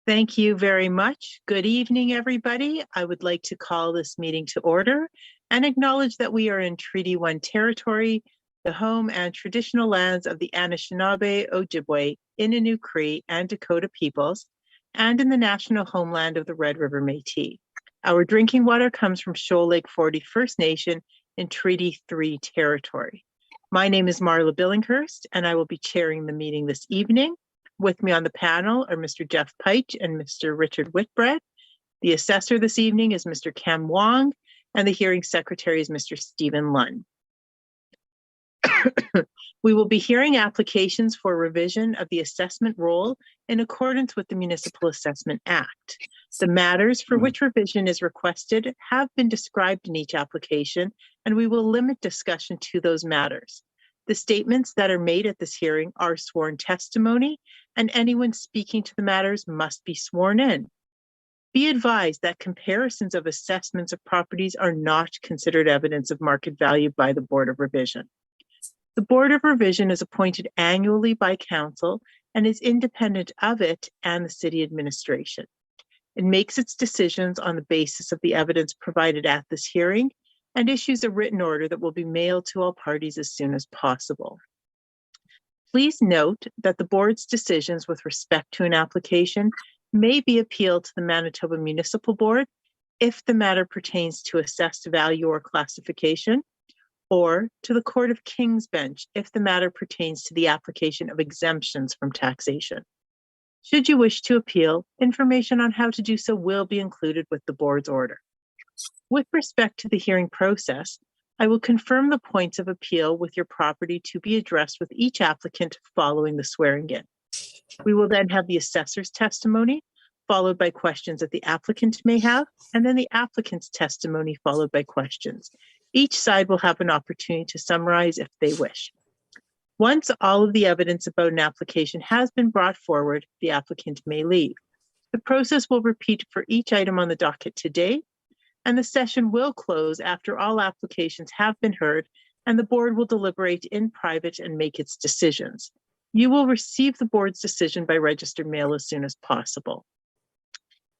Thank you very much. Good evening, everybody. I would like to call this meeting to order and acknowledge that we are in Treaty 1 territory, the home and traditional lands of the Anishinaabe, Ojibwe, Innu Cree, and Dakota peoples, and in the national homeland of the Red River Métis. Our drinking water comes from Shoal Lake 40 First Nation in Treaty 3 territory. My name is Marla Billinghurst, and I will be chairing the meeting this evening. With me on the panel are Mr. Jeff Peich and Mr. Richard Whitbread. The assessor this evening is Mr. Cam Wong, and the hearing secretary is Mr. Stephen Lunn. We will be hearing applications for revision of the assessment roll in accordance with the Municipal Assessment Act. The matters for which revision is requested have been described in each application, and we will limit discussion to those matters. The statements that are made at this hearing are sworn testimony, and anyone speaking to the matters must be sworn in. Be advised that comparisons of assessments of properties are not considered evidence of market value by the Board of Revision. The Board of Revision is appointed annually by Council and is independent of it and the City Administration. It makes its decisions on the basis of the evidence provided at this hearing and issues a written order that will be mailed to all parties as soon as possible. Please note that the board's decisions with respect to an application may be appealed to the Manitoba Municipal Board if the matter pertains to assessed value or classification, or to the Court of King's Bench if the matter pertains to the application of exemptions from taxation. Should you wish to appeal, information on how to do so will be included with the board's order. With respect to the hearing process, I will confirm the points of appeal with your property to be addressed with each applicant following the swearing in. We will then have the assessor's testimony, followed by questions that the applicant may have, and then the applicant's testimony followed by questions. Each side will have an opportunity to summarize if they wish. Once all of the evidence about an application has been brought forward, the applicant may leave. The process will repeat for each item on the docket today, and the session will close after all applications have been heard, and the board will deliberate in private and make its decisions. You will receive the board's decision by registered mail as soon as possible.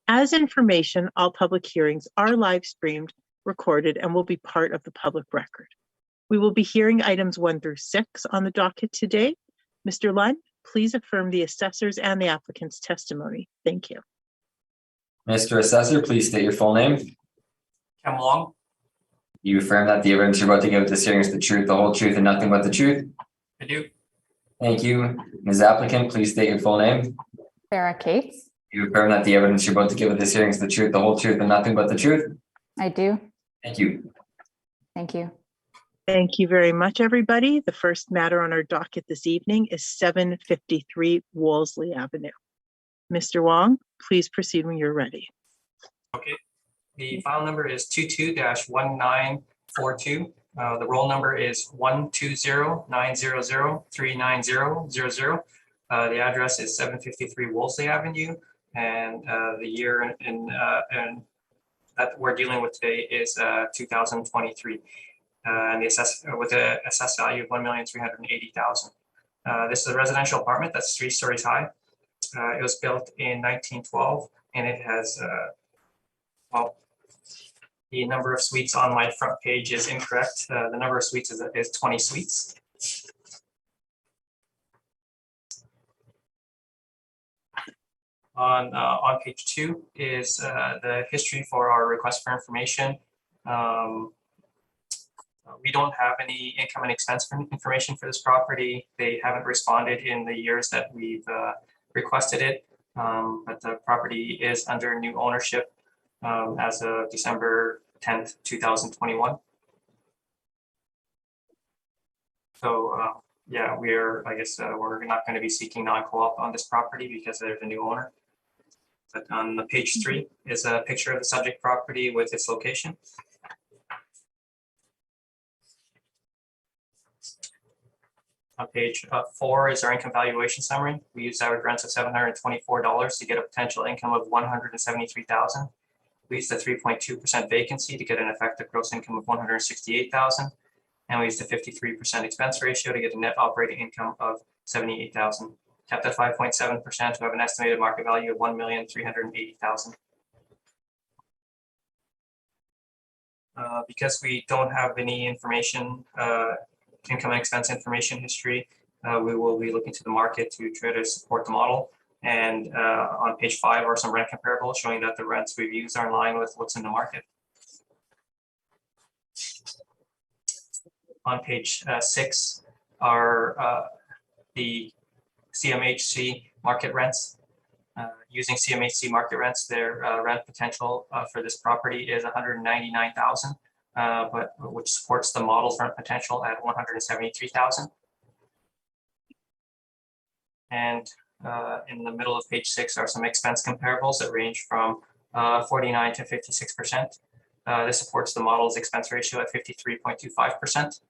As information, all public hearings are live streamed, recorded, and will be part of the public record. We will be hearing items 1 through 6 on the docket today. Mr. Lunn, please affirm the assessor's and the applicant's testimony. Thank you. Mr. Assessor, please state your full name. Cam Wong. You affirm that the evidence you're about to give at this hearing is the truth, the whole truth, and nothing but the truth? I do. Thank you. Ms. Applicant, please state your full name. Sarah Cates. You affirm that the evidence you're about to give at this hearing is the truth, the whole truth, and nothing but the truth? I do. Thank you. Thank you. Thank you very much, everybody. The first matter on our docket this evening is 753 Wolseley Avenue. Mr. Wong, please proceed when you're ready. Okay. The file number is 22-1942. The roll number is 120-900-39000. The address is 753 Wolseley Avenue, and the year and that we're dealing with today is 2023. And the assessed value of $1,380,000. This is a residential apartment that's 3 stories high. It was built in 1912, and it has well, the number of suites on my front page is incorrect. The number of suites is 20 suites. On page 2 is the history for our request for information. We don't have any income and expense information for this property. They haven't responded in the years that we've requested it, but the property is under new ownership as of December 10th, 2021. So yeah, we're not going to be seeking non-co-op on this property because there's a new owner. But on the page 3 is a picture of the subject property with its location. On page 4 is our income valuation summary. We used average rents of $724 to get a potential income of $173,000. We used a 3.2% vacancy to get an effective gross income of $168,000. And we used a 53% expense ratio to get a net operating income of $78,000. kept at 5.7% to have an estimated market value of $1,380,000. Because we don't have any information, income and expense information history, we will be looking to the market to try to support the model. And on page 5 are some rent comparables showing that the rents we've used are in line with what's in the market. On page 6 are the CMHC market rents. Using CMHC market rents, their rent potential for this property is $199,000, but which supports the model's rent potential at $173,000. And in the middle of page 6 are some expense comparables that range from 49 to 56%. This supports the model's expense ratio at 53.25%.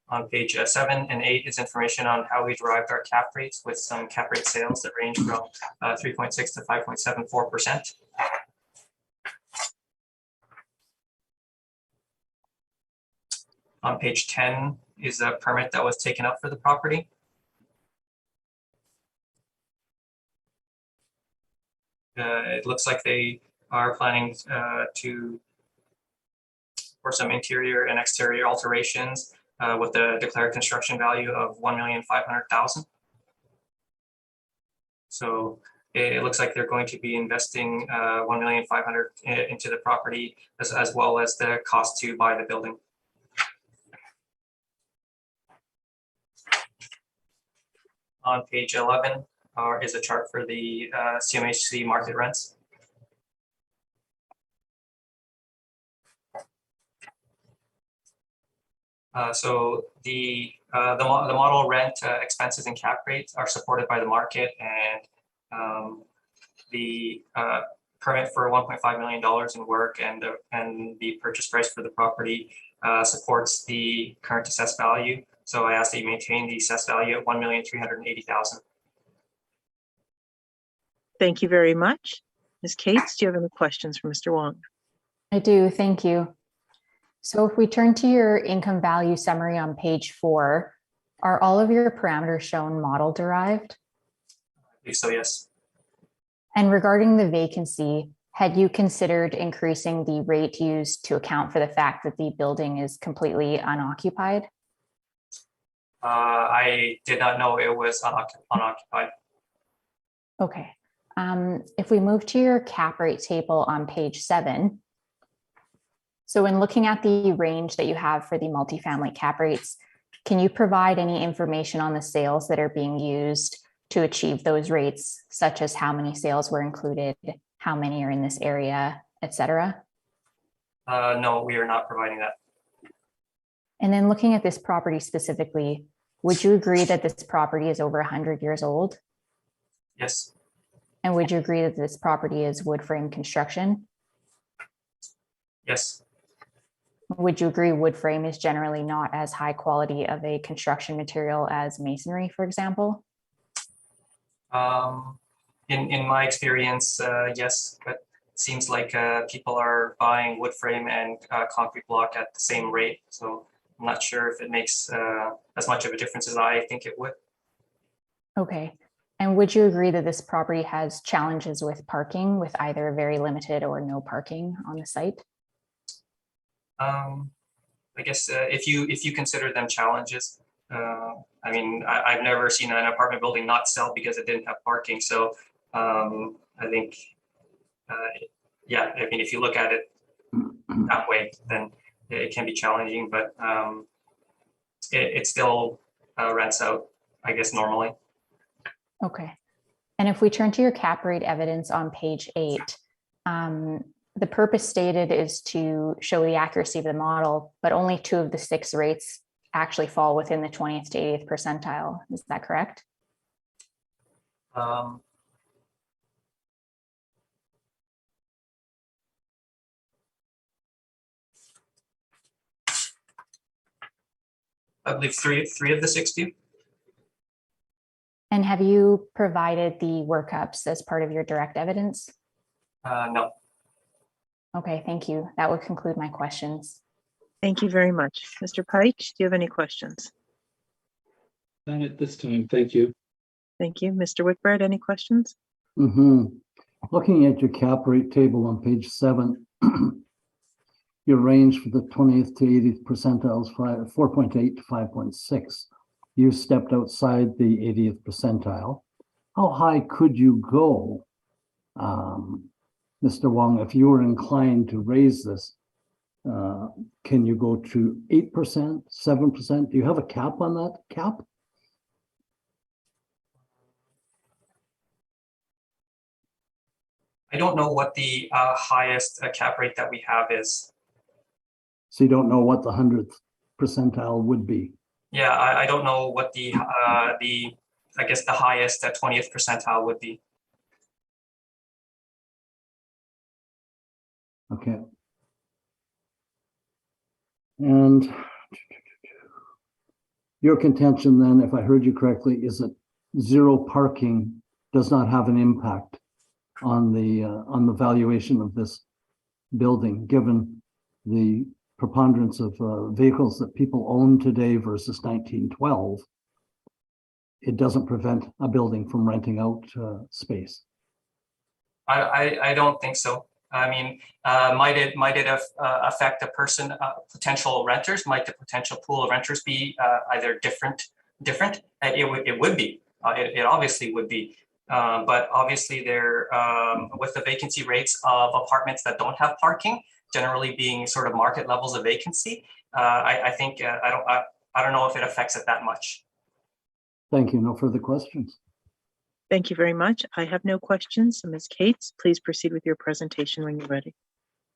On page 7 and 8 is information on how we derived our cap rates, with some cap rate sales that range from 3.6 to 5.74%. On page 10 is a permit that was taken up for the property. It looks like they are planning for some interior and exterior alterations with a declared construction value of $1,500,000. So it looks like they're going to be investing $1,500,000 into the property, as well as the cost to buy the building. On page 11 is a chart for the CMHC market rents. So the model rent expenses and cap rates are supported by the market, and the permit for $1.5 million in work and the purchase price for the property supports the current assessed value. So I ask that you maintain the assessed value at $1,380,000. Thank you very much. Ms. Cates, do you have any questions for Mr. Wong? I do, thank you. So if we turn to your income value summary on page 4, are all of your parameters shown model derived? I believe so, yes. And regarding the vacancy, had you considered increasing the rate used to account for the fact that the building is completely unoccupied? I did not know it was unoccupied. Okay. If we move to your cap rate table on page 7, so in looking at the range that you have for the multifamily cap rates, can you provide any information on the sales that are being used to achieve those rates, such as how many sales were included, how many are in this area, et cetera? No, we are not providing that. And then looking at this property specifically, would you agree that this property is over 100 years old? Yes. And would you agree that this property is wood frame construction? Yes. Would you agree wood frame is generally not as high quality of a construction material as masonry, for example? In my experience, yes, but it seems like people are buying wood frame and concrete block at the same rate. So I'm not sure if it makes as much of a difference as I think it would. Okay. And would you agree that this property has challenges with parking, with either very limited or no parking on the site? I guess if you consider them challenges, I mean, I've never seen an apartment building not sell because it didn't have parking. So I think, yeah, I mean, if you look at it that way, then it can be challenging, but it still rents out, I guess, normally. Okay. And if we turn to your cap rate evidence on page 8, the purpose stated is to show the accuracy of the model, but only 2 of the 6 rates actually fall within the 20th to 80th percentile. Is that correct? I believe three of the 60. And have you provided the workups as part of your direct evidence? No. Okay, thank you. That would conclude my questions. Thank you very much. Mr. Pike, do you have any questions? Not at this time, thank you. Thank you. Mr. Whitbread, any questions? Looking at your cap rate table on page 7, your range for the 20th to 80th percentiles, 4.8 to 5.6. You stepped outside the 80th percentile. How high could you go, Mr. Wong, if you were inclined to raise this? Can you go to 8%, 7%? Do you have a cap on that cap? I don't know what the highest cap rate that we have is. So you don't know what the 100th percentile would be? Yeah, I don't know what the I guess the highest 20th percentile would be. Okay. And your contention then, if I heard you correctly, is that zero parking does not have an impact on the valuation of this building, given the preponderance of vehicles that people own today versus 1912. It doesn't prevent a building from renting out space. I don't think so. I mean, might it affect a person, potential renters? Might the potential pool of renters be either different? It would be. It obviously would be. But obviously, there with the vacancy rates of apartments that don't have parking, generally being sort of market levels of vacancy, I think I don't know if it affects it that much. Thank you. No further questions. Thank you very much. I have no questions. So Ms. Cates, please proceed with your presentation when you're ready.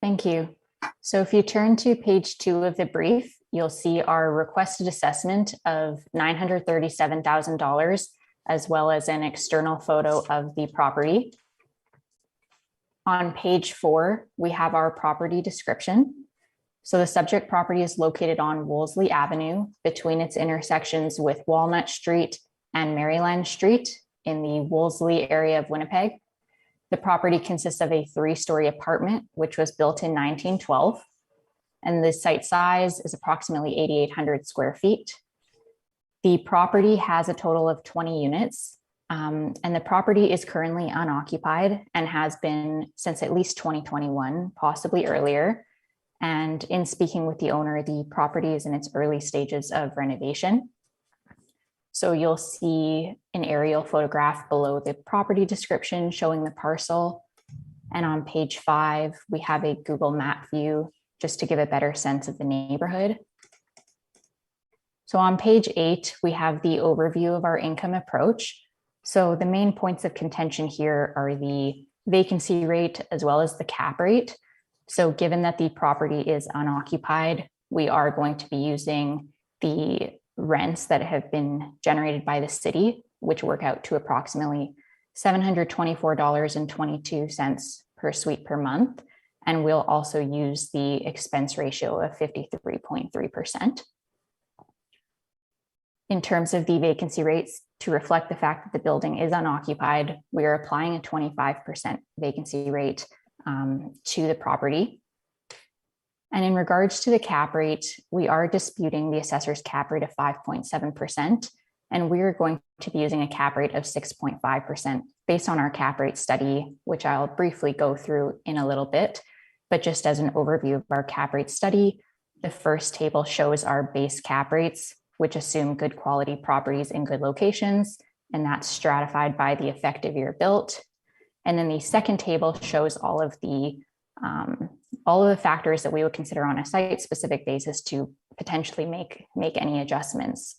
Thank you. So if you turn to page 2 of the brief, you'll see our requested assessment of $937,000, as well as an external photo of the property. On page 4, we have our property description. So the subject property is located on Wolseley Avenue between its intersections with Walnut Street and Maryland Street in the Wolseley area of Winnipeg. The property consists of a 3-story apartment, which was built in 1912. And the site size is approximately 8,800 square feet. The property has a total of 20 units, and the property is currently unoccupied and has been since at least 2021, possibly earlier. And in speaking with the owner, the property is in its early stages of renovation. So you'll see an aerial photograph below the property description showing the parcel. And on page 5, we have a Google map view just to give a better sense of the neighborhood. So on page 8, we have the overview of our income approach. So the main points of contention here are the vacancy rate as well as the cap rate. So given that the property is unoccupied, we are going to be using the rents that have been generated by the city, which work out to approximately $724.22 per suite per month. And we'll also use the expense ratio of 53.3%. In terms of the vacancy rates, to reflect the fact that the building is unoccupied, we are applying a 25% vacancy rate to the property. And in regards to the cap rate, we are disputing the assessor's cap rate of 5.7%, and we are going to be using a cap rate of 6.5% based on our cap rate study, which I'll briefly go through in a little bit. But just as an overview of our cap rate study, the first table shows our base cap rates, which assume good quality properties in good locations, and that's stratified by the effective year built. And then the second table shows all of the factors that we would consider on a site-specific basis to potentially make any adjustments.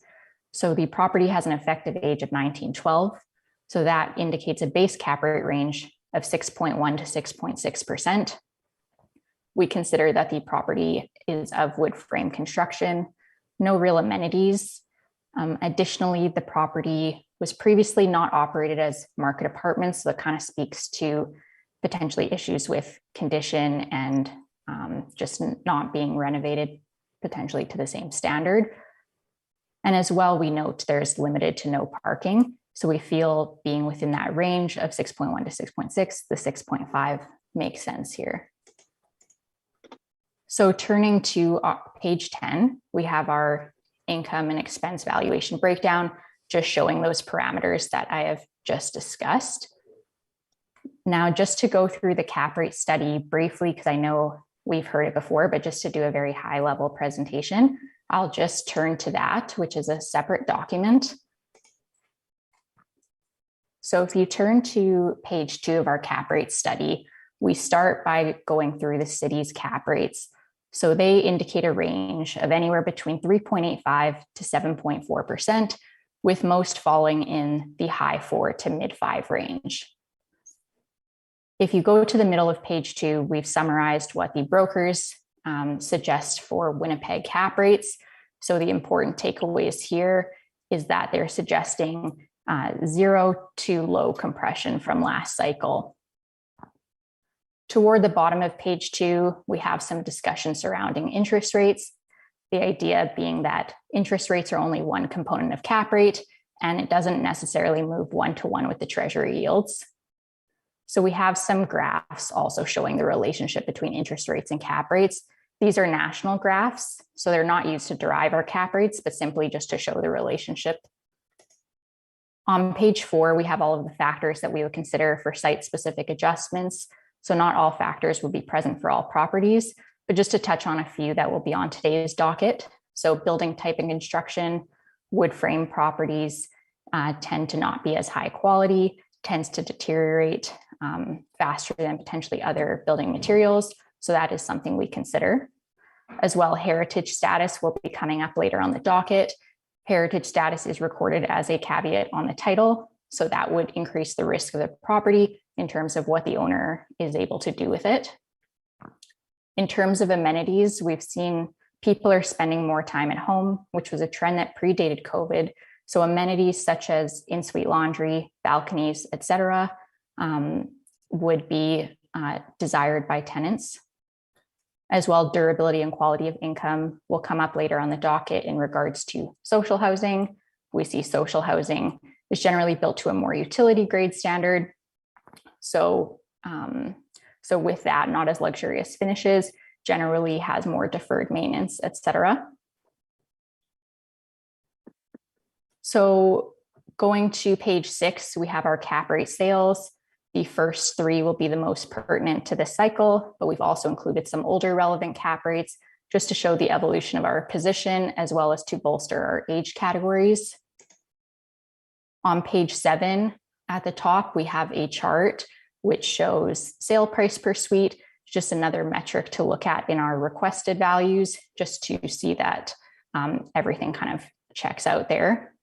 So the property has an effective age of 1912, so that indicates a base cap rate range of 6.1 to 6.6%. We consider that the property is of wood frame construction, no real amenities. Additionally, the property was previously not operated as market apartments, so that kind of speaks to potentially issues with condition and just not being renovated potentially to the same standard. And as well, we note there's limited to no parking. So we feel being within that range of 6.1 to 6.6, the 6.5 makes sense here. So turning to page 10, we have our income and expense valuation breakdown, just showing those parameters that I have just discussed. Now, just to go through the cap rate study briefly, because I know we've heard it before, but just to do a very high level presentation, I'll just turn to that, which is a separate document. So if you turn to page 2 of our cap rate study, we start by going through the city's cap rates. So they indicate a range of anywhere between 3.85 to 7.4%, with most falling in the high 4 to mid 5 range. If you go to the middle of page 2, we've summarized what the brokers suggest for Winnipeg cap rates. So the important takeaways here is that they're suggesting 0 to low compression from last cycle. Toward the bottom of page 2, we have some discussion surrounding interest rates. The idea being that interest rates are only one component of cap rate, and it doesn't necessarily move one-to-one with the treasury yields. So we have some graphs also showing the relationship between interest rates and cap rates. These are national graphs, so they're not used to derive our cap rates, but simply just to show the relationship. On page 4, we have all of the factors that we would consider for site-specific adjustments. So not all factors will be present for all properties, but just to touch on a few that will be on today's docket. So building type and construction, wood frame properties tend to not be as high quality, tends to deteriorate faster than potentially other building materials. So that is something we consider. As well, heritage status will be coming up later on the docket. Heritage status is recorded as a caveat on the title. So that would increase the risk of the property in terms of what the owner is able to do with it. In terms of amenities, we've seen people are spending more time at home, which was a trend that predated COVID. So amenities such as in-suite laundry, balconies, et cetera, would be desired by tenants. As well, durability and quality of income will come up later on the docket in regards to social housing. We see social housing is generally built to a more utility grade standard. So with that, not as luxurious finishes, generally has more deferred maintenance, et cetera. So going to page 6, we have our cap rate sales. The first 3 will be the most pertinent to this cycle, but we've also included some older relevant cap rates just to show the evolution of our position as well as to bolster our age categories. On page 7, at the top, we have a chart which shows sale price per suite, just another metric to look at in our requested values, just to see that everything kind of checks out there.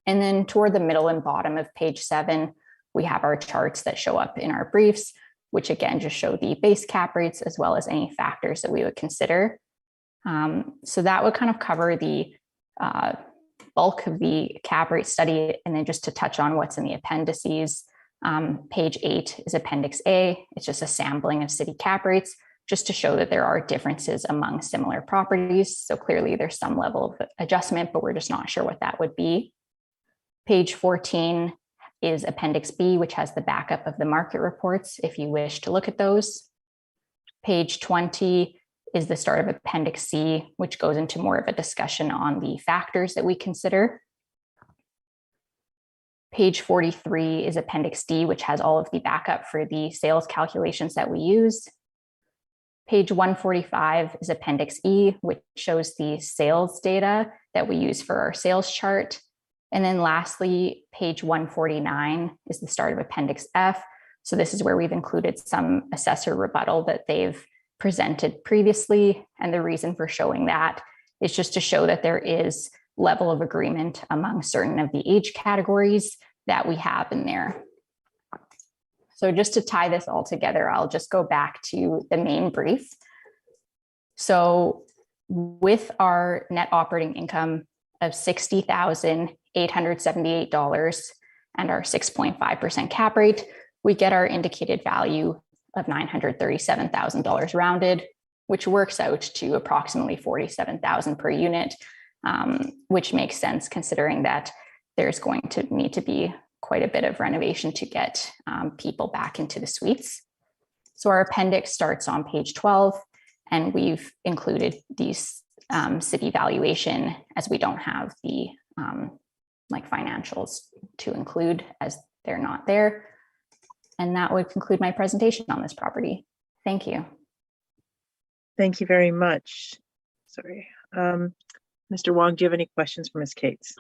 And then toward the middle and bottom of page 7, we have our charts that show up in our briefs, which again, just show the base cap rates as well as any factors that we would consider. So that would kind of cover the bulk of the cap rate study. And then just to touch on what's in the appendices, page 8 is Appendix A. It's just a sampling of city cap rates, just to show that there are differences among similar properties. So clearly there's some level of adjustment, but we're just not sure what that would be. Page 14 is Appendix B, which has the backup of the market reports if you wish to look at those. Page 20 is the start of Appendix C, which goes into more of a discussion on the factors that we consider. Page 43 is Appendix D, which has all of the backup for the sales calculations that we use. Page 145 is Appendix E, which shows the sales data that we use for our sales chart. And then lastly, page 149 is the start of Appendix F. So this is where we've included some assessor rebuttal that they've presented previously. And the reason for showing that is just to show that there is level of agreement among certain of the age categories that we have in there. So just to tie this all together, I'll just go back to the main brief. So with our net operating income of $60,878 and our 6.5% cap rate, we get our indicated value of $937,000 rounded, which works out to approximately $47,000 per unit, which makes sense considering that there's going to need to be quite a bit of renovation to get people back into the suites. So our appendix starts on page 12, And we've included these city valuation as we don't have the like financials to include as they're not there. And that would conclude my presentation on this property. Thank you. Thank you very much. Sorry. Mr. Wong, do you have any questions for Ms. Cates?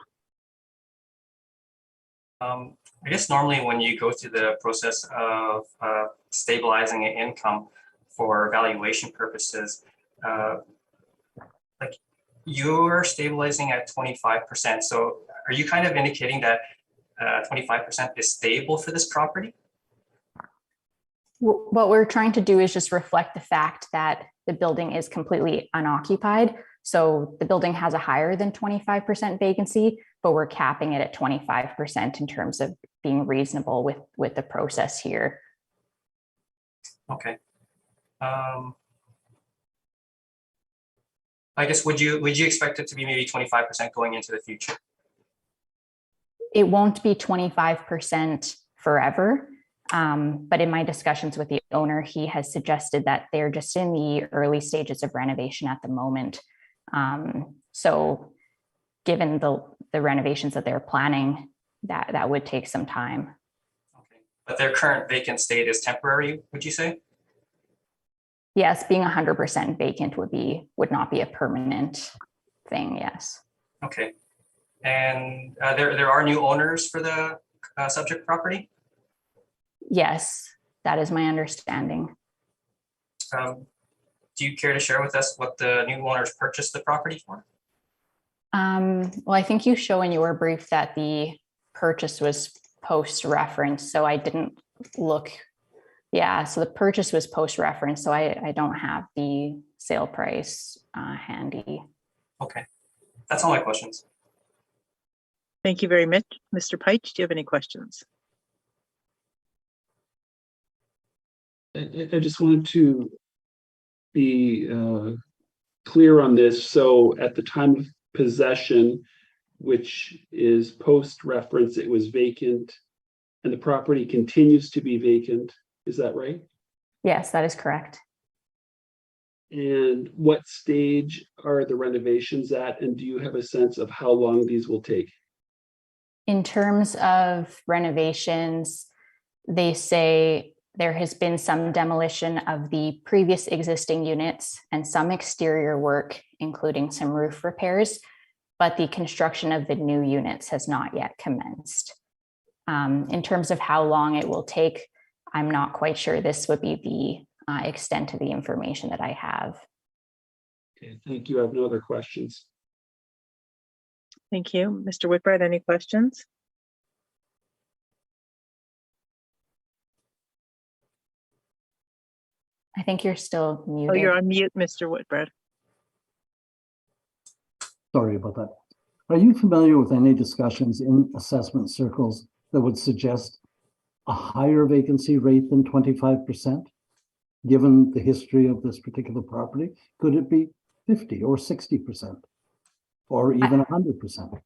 I guess normally when you go through the process of stabilizing an income for valuation purposes, like you're stabilizing at 25%. So are you kind of indicating that 25% is stable for this property? What we're trying to do is just reflect the fact that the building is completely unoccupied. So the building has a higher than 25% vacancy, but we're capping it at 25% in terms of being reasonable with the process here. Okay. I guess would you expect it to be maybe 25% going into the future? It won't be 25% forever. But in my discussions with the owner, he has suggested that they're just in the early stages of renovation at the moment. So given the renovations that they're planning, that would take some time. Okay. But their current vacant state is temporary, would you say? Yes, being 100% vacant would not be a permanent thing, yes. Okay. And there are new owners for the subject property? Yes, that is my understanding. Do you care to share with us what the new owners purchased the property for? Well, I think you show in your brief that the purchase was post-reference, so I didn't look. Yeah, so the purchase was post-reference, so I don't have the sale price handy. Okay, that's all my questions. Thank you very much. Mr. Peich, do you have any questions? I just wanted to be clear on this. So at the time of possession, which is post-reference, it was vacant and the property continues to be vacant. Is that right? Yes, that is correct. And what stage are the renovations at? And do you have a sense of how long these will take? In terms of renovations, they say there has been some demolition of the previous existing units and some exterior work, including some roof repairs, but the construction of the new units has not yet commenced. In terms of how long it will take, I'm not quite sure. This would be the extent of the information that I have. Okay, thank you. I have no other questions. Thank you. Mr. Whitbread, any questions? I think you're still muted. Oh, you're on mute, Mr. Whitbread. Sorry about that. Are you familiar with any discussions in assessment circles that would suggest a higher vacancy rate than 25%? Given the history of this particular property, could it be 50 or 60% or even 100%?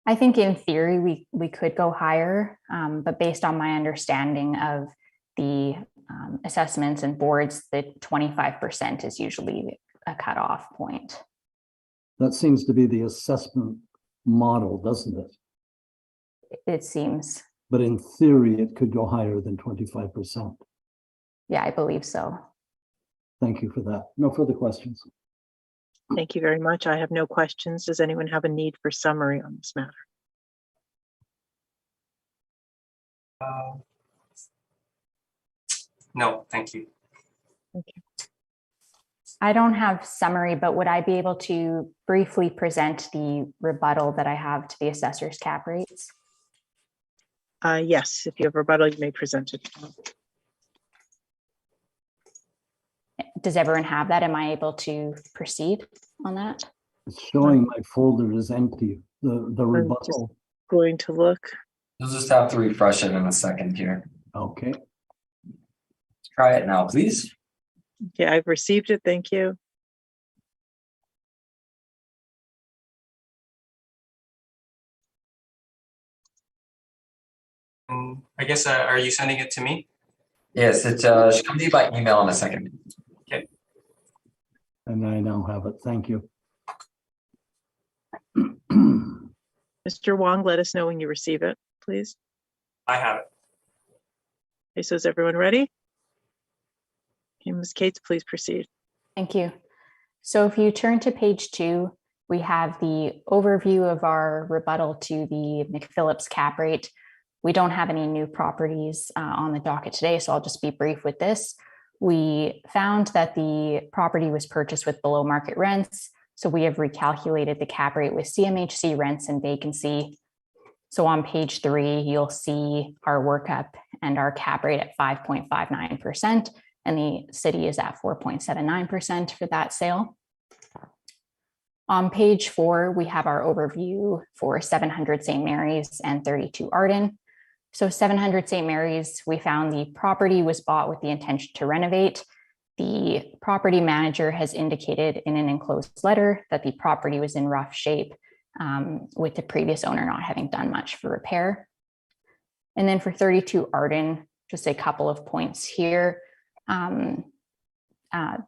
I think in theory we could go higher, but based on my understanding of the assessments and boards, the 25% is usually a cutoff point. That seems to be the assessment model, doesn't it? It seems. But in theory, it could go higher than 25%. Yeah, I believe so. Thank you for that. No further questions. Thank you very much. I have no questions. Does anyone have a need for summary on this matter? No, thank you. Thank you. I don't have summary, but would I be able to briefly present the rebuttal that I have to the assessor's cap rates? Yes, if you have rebuttal, you may present it. Does everyone have that? Am I able to proceed on that? It's showing my folder is empty. The rebuttal. Going to look. You'll just have to refresh it in a second here. Okay. Try it now, please. Yeah, I've received it. Thank you. I guess, are you sending it to me? Yes, it should come to you by email in a second. Okay. And I now have it. Thank you. Mr. Wong, let us know when you receive it, please. I have it. Okay, so is everyone ready? Okay, Ms. Cates, please proceed. Thank you. So if you turn to page 2, we have the overview of our rebuttal to the McPhillips cap rate. We don't have any new properties on the docket today, so I'll just be brief with this. We found that the property was purchased with below market rents, so we have recalculated the cap rate with CMHC rents and vacancy. So on page 3, you'll see our workup and our cap rate at 5.59%, and the city is at 4.79% for that sale. On page 4, we have our overview for 700 St. Mary's and 32 Arden. So 700 St. Mary's, we found the property was bought with the intention to renovate. The property manager has indicated in an enclosed letter that the property was in rough shape, with the previous owner not having done much for repair. And then for 32 Arden, just a couple of points here.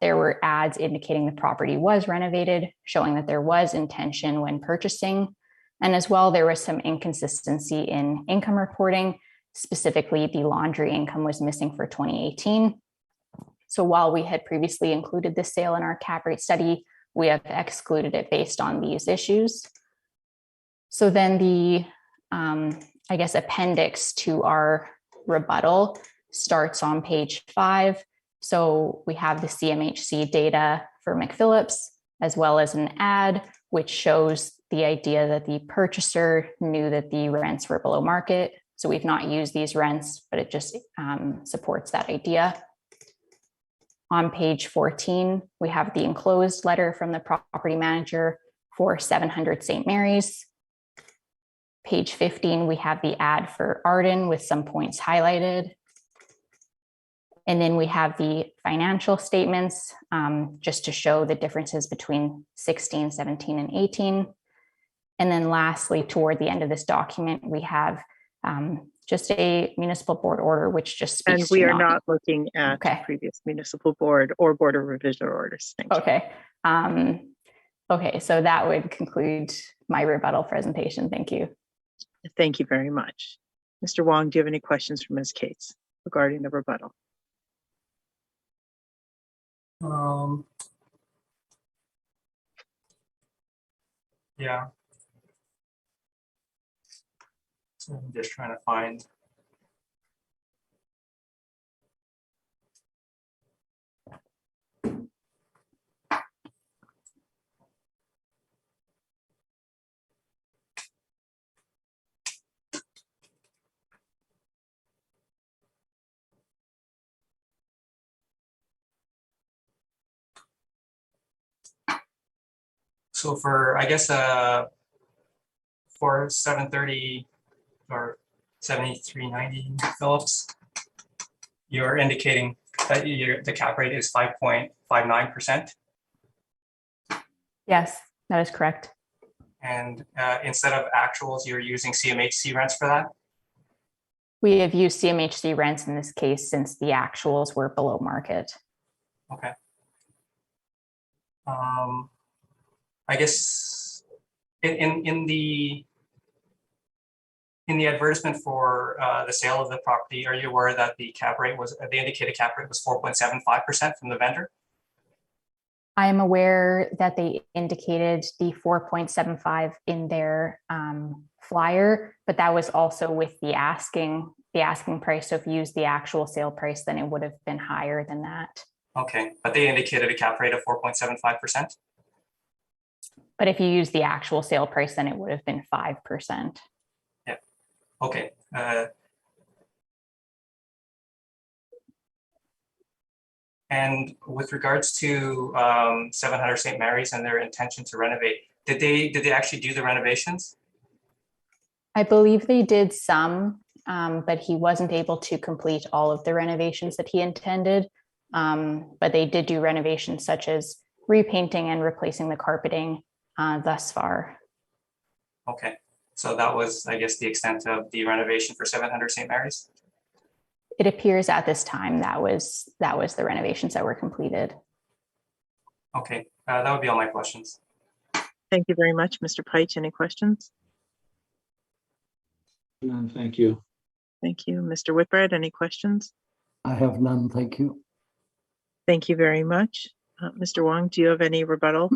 There were ads indicating the property was renovated, showing that there was intention when purchasing. And as well, there was some inconsistency in income reporting. Specifically, the laundry income was missing for 2018. So while we had previously included this sale in our cap rate study, we have excluded it based on these issues. So then the, I guess, appendix to our rebuttal starts on page 5. So we have the CMHC data for McPhillips, as well as an ad, which shows the idea that the purchaser knew that the rents were below market. So we've not used these rents, but it just supports that idea. On page 14, we have the enclosed letter from the property manager for 700 St. Mary's. Page 15, we have the ad for Arden with some points highlighted. And then we have the financial statements just to show the differences between 16, 17, and 18. And then lastly, toward the end of this document, we have just a municipal board order, which just speaks And to we are not looking at Okay. previous municipal board or board of revision orders. Thank you. Okay. Okay, so that would conclude my rebuttal presentation. Thank you. Thank you very much. Mr. Wong, do you have any questions for Ms. Cates regarding the rebuttal? Yeah. So I'm just trying to find. So for, I guess, for 730 or 7390 Phillips, you're indicating that the cap rate is 5.59%. Yes, that is correct. And instead of actuals, you're using CMHC rents for that? We have used CMHC rents in this case since the actuals were below market. Okay. I guess in the advertisement for the sale of the property, are you aware that the cap rate was, the indicated cap rate was 4.75% from the vendor? I am aware that they indicated the 4.75 in their flyer, but that was also with the asking price. So if you use the actual sale price, then it would have been higher than that. Okay, but they indicated a cap rate of 4.75%. But if you use the actual sale price, then it would have been 5%. Yeah. Okay. And with regards to 700 St. Mary's and their intention to renovate, did they actually do the renovations? I believe they did some, but he wasn't able to complete all of the renovations that he intended. But they did do renovations such as repainting and replacing the carpeting thus far. Okay, so that was, I guess, the extent of the renovation for 700 St. Mary's? It appears at this time that was the renovations that were completed. Okay, that would be all my questions. Thank you very much, Mr. Peich. Any questions? Thank you. Thank you. Mr. Whitbread, any questions? I have none, thank you. Thank you very much. Mr. Wong, do you have any rebuttal?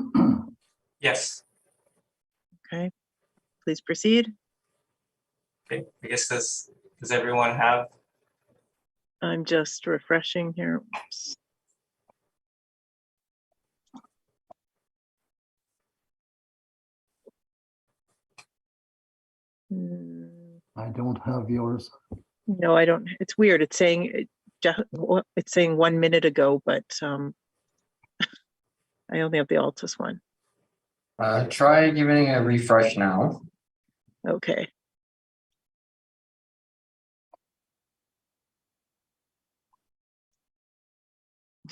Yes. Okay, please proceed. Okay, I guess does everyone have? I'm just refreshing here. Oops. I don't have yours. No, I don't. It's weird. It's saying it's saying 1 minute ago, but I only have the Altus one. Try giving it a refresh now. Okay.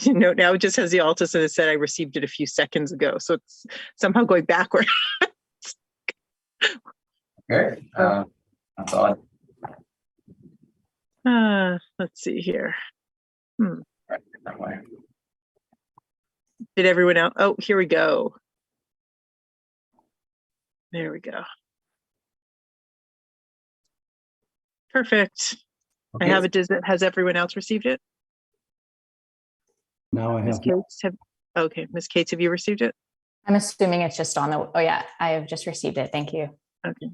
No, now it just has the Altus and it said I received it a few seconds ago. So it's somehow going backward. Okay, that's odd. Let's see here. Right, that way. Did everyone else? Oh, here we go. There we go. Perfect. I Okay. have it. Has everyone else received it? Now I Ms. have. Cates, okay, Ms. Cates, have you received it? I'm assuming it's just on the, oh yeah, I have just received it. Thank you. Okay.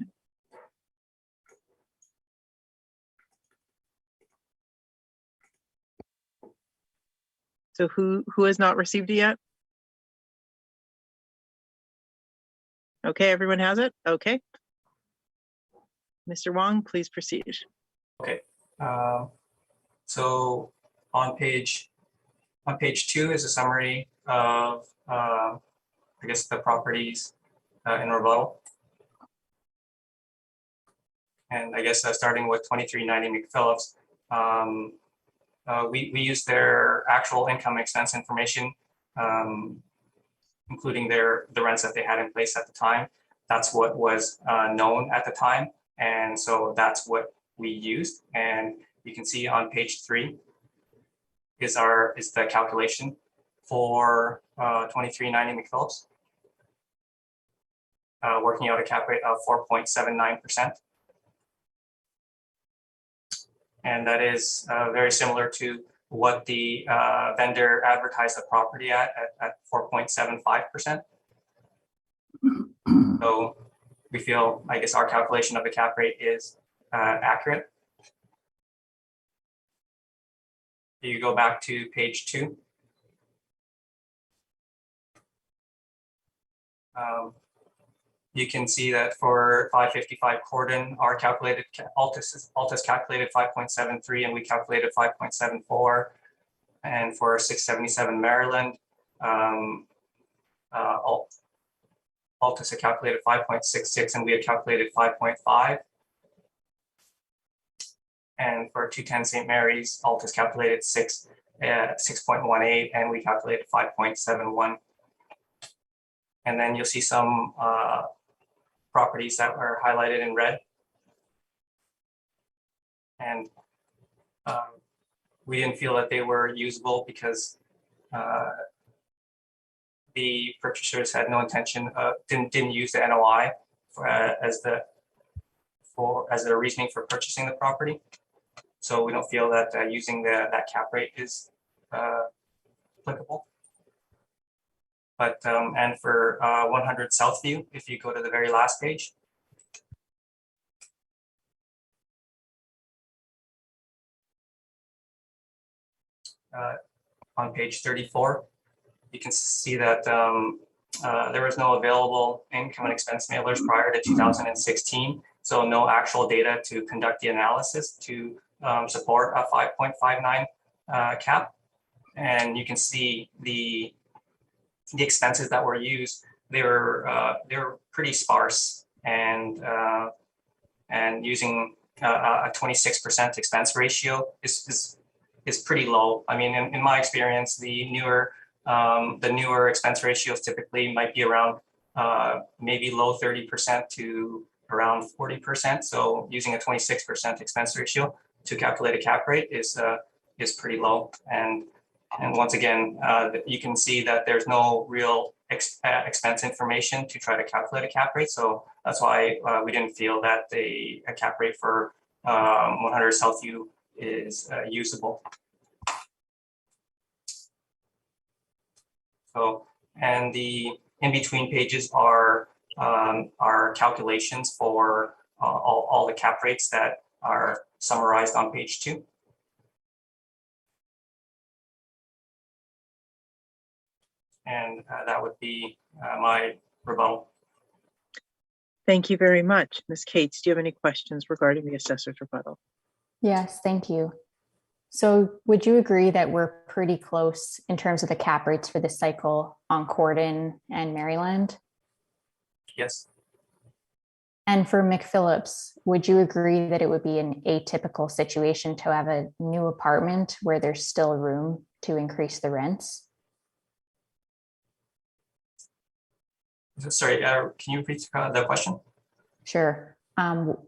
So who has not received it yet? Okay, everyone has it? Okay. Mr. Wong, please proceed. Okay, so on page 2 is a summary of I guess the properties in rebuttal. And I guess starting with 2390 McPhillips, we use their actual income expense information, including the rents that they had in place at the time. That's what was known at the time. And so that's what we used. And you can see on page 3 is the calculation for 2390 McPhillips, working out a cap rate of 4.79%. And that is very similar to what the vendor advertised the property at 4.75%. So we feel, I guess, our calculation of the cap rate is accurate. You go back to page 2. You can see that for 555 Corden, our calculated Altus calculated 5.73 and we calculated 5.74. And for 677 Maryland, Altus had calculated 5.66 and we had calculated 5.5. And for 210 St. Mary's, Altus calculated 6.18 and we calculated 5.71. And then you'll see some properties that were highlighted in red. And we didn't feel that they were usable because the purchasers had no intention of, didn't use the NOI as the reasoning for purchasing the property. So we don't feel that using that cap rate is applicable. But and for 100 Southview, if you go to the very last page, on page 34, you can see that there was no available income and expense mailers prior to 2016. So no actual data to conduct the analysis to support a 5.59 cap. And you can see the expenses that were used. They were pretty sparse, and using a 26% expense ratio is pretty low. I mean, in my experience, the newer expense ratios typically might be around maybe low 30% to around 40%. So using a 26% expense ratio to calculate a cap rate is pretty low. And And once again, you can see that there's no real expense information to try to calculate a cap rate. So that's why we didn't feel that a cap rate for 100 Southview is usable. So, and the in-between pages are calculations for all the cap rates that are summarized on page 2. And that would be my rebuttal. Thank you very much. Ms. Cates, do you have any questions regarding the assessor's rebuttal? Yes, thank you. So would you agree that we're pretty close in terms of the cap rates for this cycle on Corden and Maryland? Yes. And for McPhillips, would you agree that it would be an atypical situation to have a new apartment where there's still room to increase the rents? Sorry, can you repeat the question? Sure.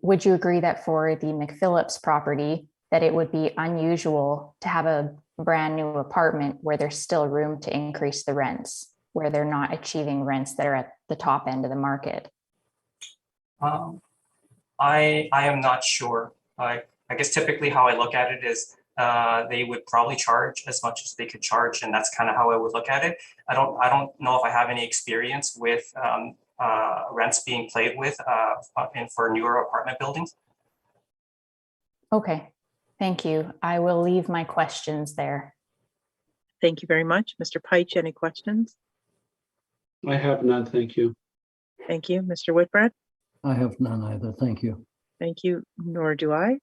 Would you agree that for the McPhillips property, that it would be unusual to have a brand new apartment where there's still room to increase the rents, where they're not achieving rents that are at the top end of the market? I am not sure. I guess typically how I look at it is they would probably charge as much as they could charge, and that's kind of how I would look at it. I don't know if I have any experience with rents being played with for newer apartment buildings. Okay, thank you. I will leave my questions there. Thank you very much. Mr. Peitsch, any questions? I have none, thank you. Thank you. Mr. Whitbread? I have none either. Thank you. Thank you, nor do I.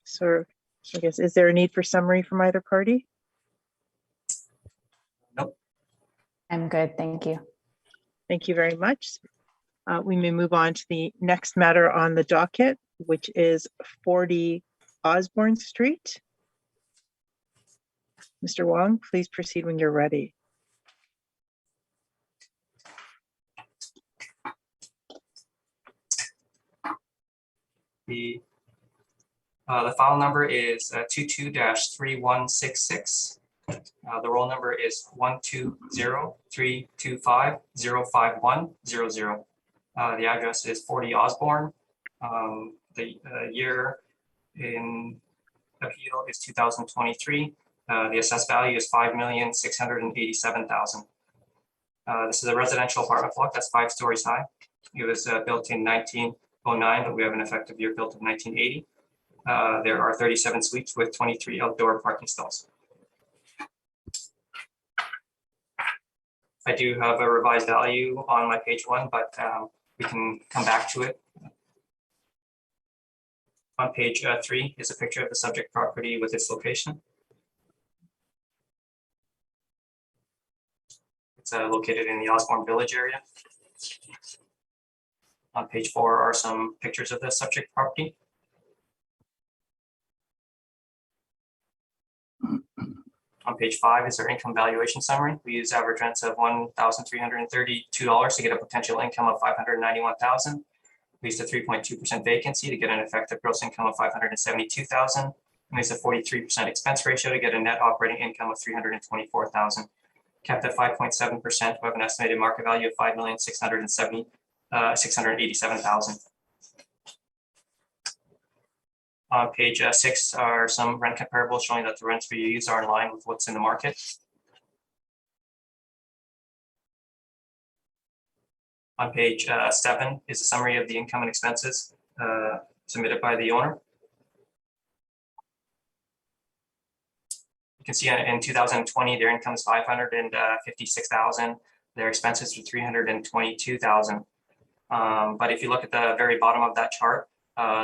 So I guess, is there a need for summary from either party? Nope. I'm good, thank you. Thank you very much. We may move on to the next matter on the docket, which is 40 Osborne Street. Mr. Wong, please proceed when you're ready. The file number is 22-3166. The roll number is 120-325-05100. The address is 40 Osborne. The year in appeal is 2023. The assessed value is $5,687,000. This is a residential apartment block that's 5 stories high. It was built in 1909, but we have an effective year built in 1980. There are 37 suites with 23 outdoor parking stalls. I do have a revised value on my page 1, but we can come back to it. On page 3 is a picture of the subject property with its location. It's located in the Osborne Village area. On page 4 are some pictures of the subject property. On page 5 is our income valuation summary. We use average rents of $1,332 to get a potential income of $591,000. We used a 3.2% vacancy to get an effective gross income of $572,000. We used a 43% expense ratio to get a net operating income of $324,000. Kept at 5.7%, we have an estimated market value of $5,687,000. On page 6 are some rent comparables showing that the rents we use are in line with what's in the market. On page 7 is a summary of the income and expenses submitted by the owner. You can see in 2020, their income is $556,000. Their expenses are $322,000. But if you look at the very bottom of that chart,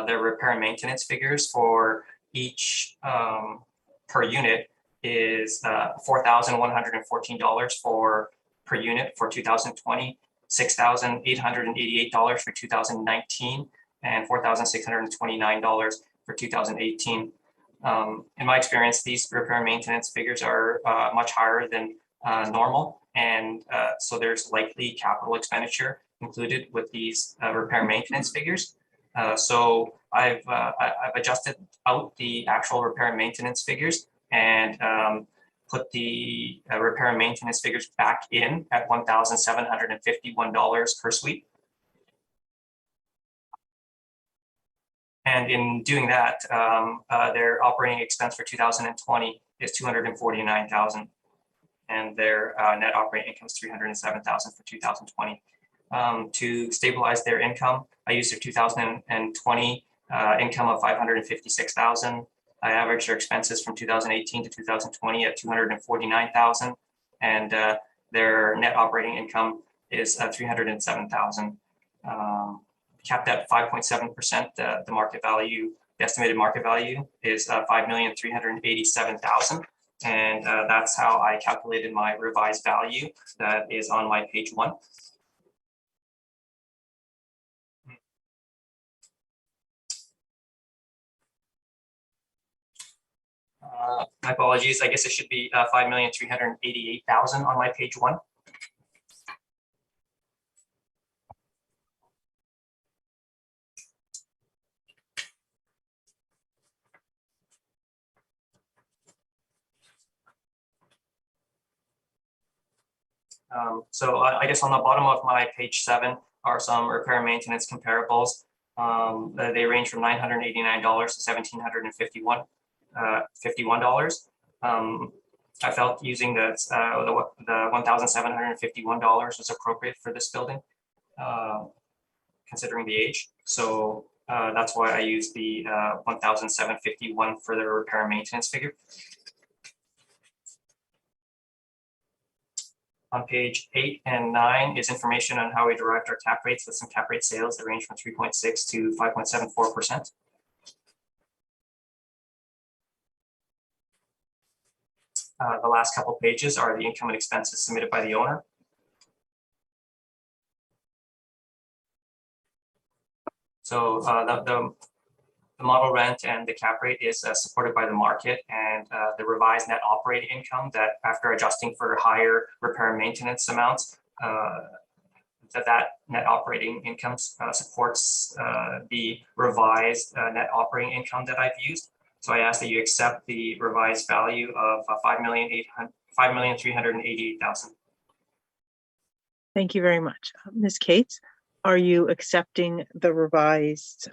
their repair and maintenance figures for each per unit is $4,114 per unit for 2020, $6,888 for 2019, and $4,629 for 2018. In my experience, these repair and maintenance figures are much higher than normal, and so there's likely capital expenditure included with these repair and maintenance figures. So I've adjusted out the actual repair and maintenance figures and put the repair and maintenance figures back in at $1,751 per suite. And in doing that, their operating expense for 2020 is $249,000, and their net operating income is $307,000 for 2020. To stabilize their income, I used their 2020 income of $556,000. I averaged their expenses from 2018 to 2020 at $249,000, and their net operating income is $307,000. Capped at 5.7%, the market value, the estimated market value is $5,387,000, and that's how I calculated my revised value that is on my page 1. My apologies. I guess it should be $5,388,000 on my page 1. So I guess on the bottom of my page 7 are some repair and maintenance comparables. They range from $989 to $1,751. I felt using the $1,751 was appropriate for this building, considering the age. So that's why I used the $1,751 for the repair and maintenance figure. On page 8 and 9 is information on how we derived our cap rates with some cap rate sales that range from 3.6 to 5.74%. The last couple pages are the income and expenses submitted by the owner. So the model rent and the cap rate is supported by the market, and the revised net operating income that, after adjusting for higher repair and maintenance amounts, that net operating income supports the revised net operating income that I've used. So I ask that you accept the revised value of $5,388,000. Thank you very much. Ms. Cates, are you accepting the revised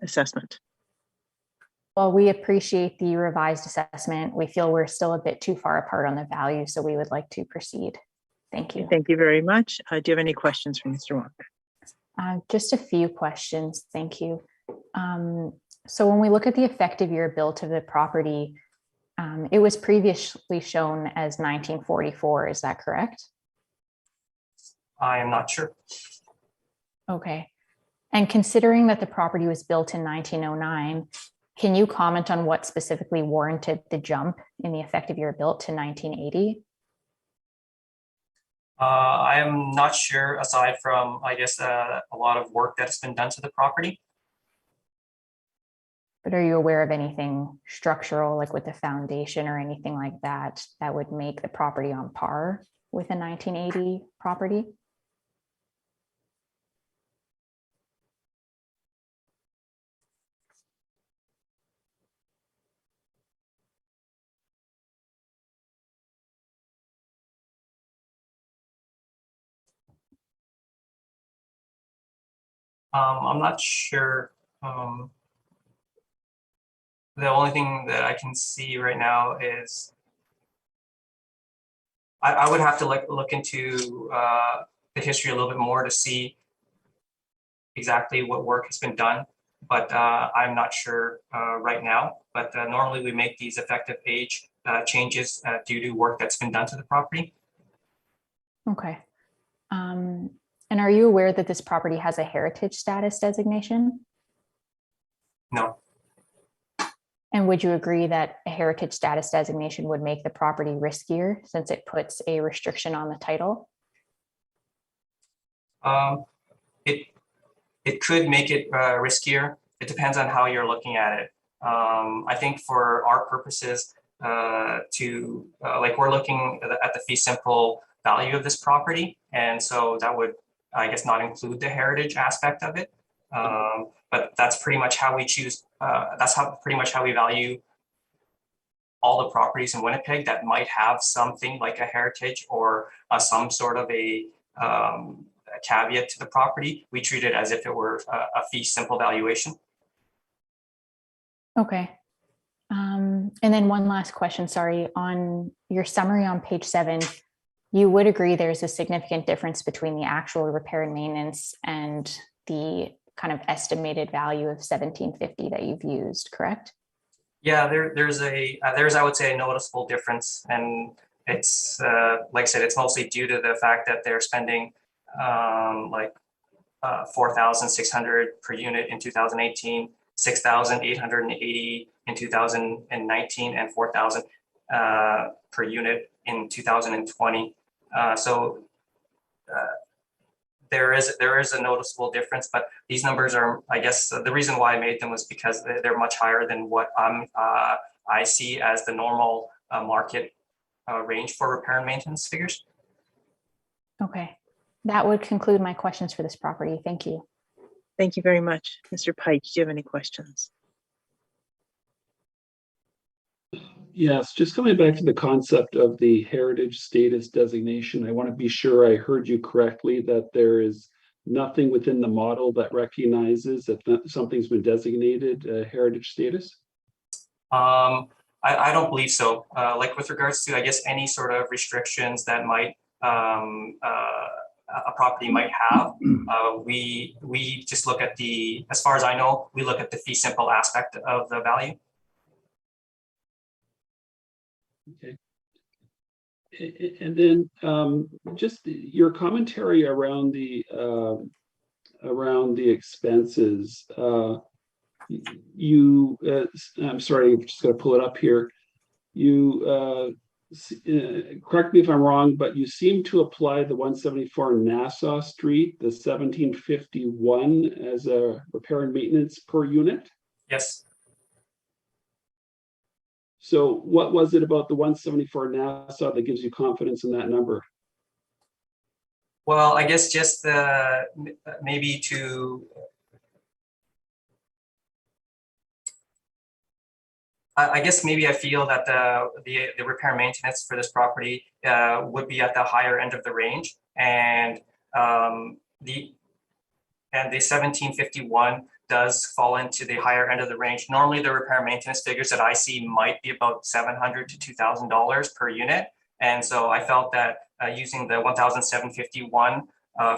assessment? Well, we appreciate the revised assessment. We feel we're still a bit too far apart on the value, so we would like to proceed. Thank you. Thank you very much. Do you have any questions for Mr. Wong? Just a few questions. Thank you. So when we look at the effective year built of the property, it was previously shown as 1944. Is that correct? I am not sure. Okay. And considering that the property was built in 1909, can you comment on what specifically warranted the jump in the effective year built to 1980? I am not sure, aside from, I guess, a lot of work that has been done to the property. But are you aware of anything structural, like with the foundation or anything like that, that would make the property on par with a 1980 property? I'm not sure. The only thing that I can see right now is I would have to look into the history a little bit more to see exactly what work has been done, but I'm not sure right now. But normally we make these effective age changes due to work that's been done to the property. Okay. And are you aware that this property has a heritage status designation? No. And would you agree that a heritage status designation would make the property riskier since it puts a restriction on the title? It could make it riskier. It depends on how you're looking at it. I think for our purposes, like we're looking at the fee simple value of this property, and so that would, I guess, not include the heritage aspect of it. But that's pretty much how we choose. That's pretty much how we value all the properties in Winnipeg that might have something like a heritage or some sort of a caveat to the property. We treat it as if it were a fee simple valuation. Okay. And then one last question, sorry, on your summary on page 7, you would agree there's a significant difference between the actual repair and maintenance and the kind of estimated value of 1750 that you've used, correct? Yeah, there's I would say a noticeable difference, and it's like I said, it's mostly due to the fact that they're spending like 4,600 per unit in 2018, 6,880 in 2019, and 4,000 per unit in 2020. So there is a noticeable difference, but these numbers are, I guess, the reason why I made them was because they're much higher than what I see as the normal market range for repair and maintenance figures. Okay, that would conclude my questions for this property. Thank you. Thank you very much. Mr. Pike, do you have any questions? Yes, just coming back to the concept of the heritage status designation, I want to be sure I heard you correctly that there is nothing within the model that recognizes that something's been designated heritage status? I don't believe so. Like with regards to, I guess, any sort of restrictions that might a property might have, we just look at the, as far as I know, we look at the fee simple aspect of the value. Okay. And then just your commentary around the expenses. I'm sorry, I'm just going to pull it up here. You correct me if I'm wrong, but you seem to apply the 174 Nassau Street, the 1751 as a repair and maintenance per unit. Yes. So what was it about the 174 Nassau that gives you confidence in that number? Well, I guess just maybe to, I guess maybe I feel that the repair and maintenance for this property would be at the higher end of the range, and the 1751 does fall into the higher end of the range. Normally, the repair and maintenance figures that I see might be about $700 to $2,000 per unit, and so I felt that using the 1,751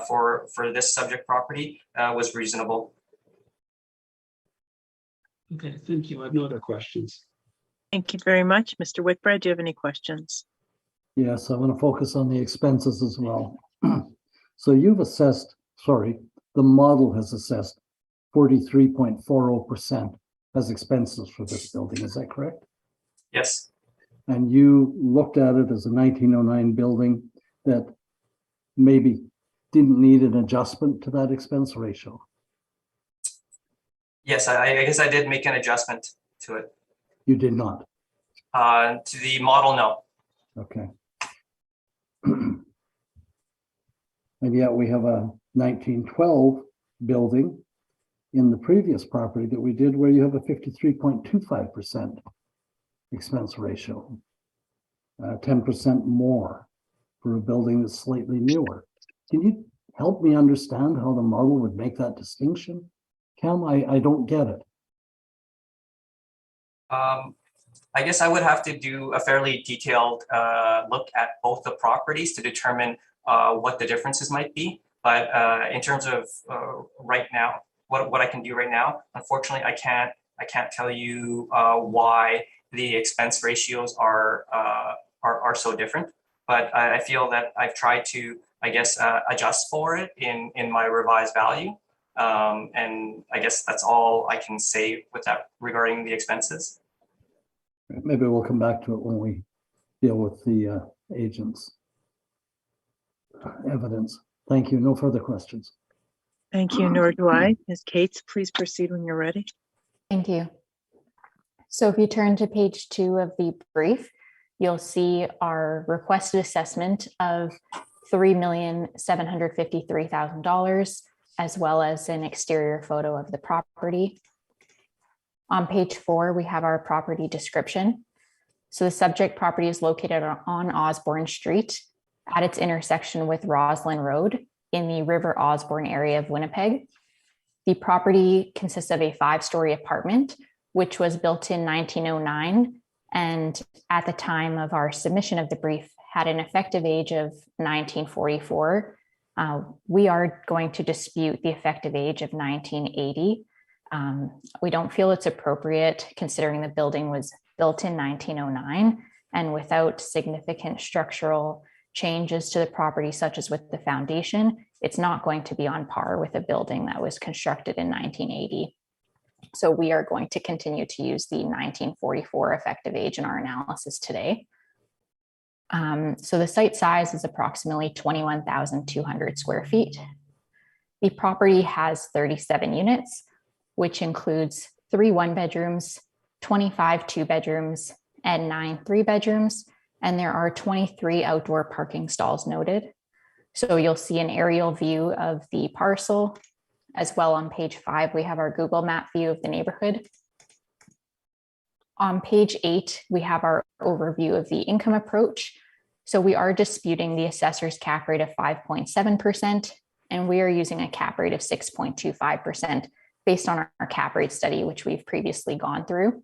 for this subject property was reasonable. Okay, thank you. I have no other questions. Thank you very much. Mr. Whitbread, do you have any questions? Yes, I want to focus on the expenses as well. So you've assessed, sorry, the model has assessed 43.40% as expenses for this building. Is that correct? Yes. And you looked at it as a 1909 building that maybe didn't need an adjustment to that expense ratio. Yes, I guess I did make an adjustment to it. You did not. To the model, no. Okay. And yet we have a 1912 building in the previous property that we did where you have a 53.25% expense ratio, 10% more for a building that's slightly newer. Can you help me understand how the model would make that distinction? Cam, I don't get it. I guess I would have to do a fairly detailed look at both the properties to determine what the differences might be. But in terms of right now, what I can do right now, unfortunately, I can't tell you why the expense ratios are so different. But I feel that I've tried to, I guess, adjust for it in my revised value. And I guess that's all I can say with that regarding the expenses. Maybe we'll come back to it when we deal with the agent's evidence. Thank you. No further questions. Thank you, nor do I. Ms. Cates, please proceed when you're ready. Thank you. So if you turn to page 2 of the brief, you'll see our requested assessment of $3,753,000, as well as an exterior photo of the property. On page 4, we have our property description. So the subject property is located on Osborne Street at its intersection with Roslyn Road in the River Osborne area of Winnipeg. The property consists of a 5-story apartment, which was built in 1909, and at the time of our submission of the brief had an effective age of 1944. We are going to dispute the effective age of 1980. We don't feel it's appropriate considering the building was built in 1909 and without significant structural changes to the property, such as with the foundation, it's not going to be on par with a building that was constructed in 1980. So we are going to continue to use the 1944 effective age in our analysis today. So the site size is approximately 21,200 square feet. The property has 37 units, which includes 3 1-bedrooms, 25 2-bedrooms, and 9 3-bedrooms. And there are 23 outdoor parking stalls noted. So you'll see an aerial view of the parcel. As well, on page 5, we have our Google map view of the neighborhood. On page 8, we have our overview of the income approach. So we are disputing the assessor's cap rate of 5.7%, and we are using a cap rate of 6.25% based on our cap rate study, which we've previously gone through.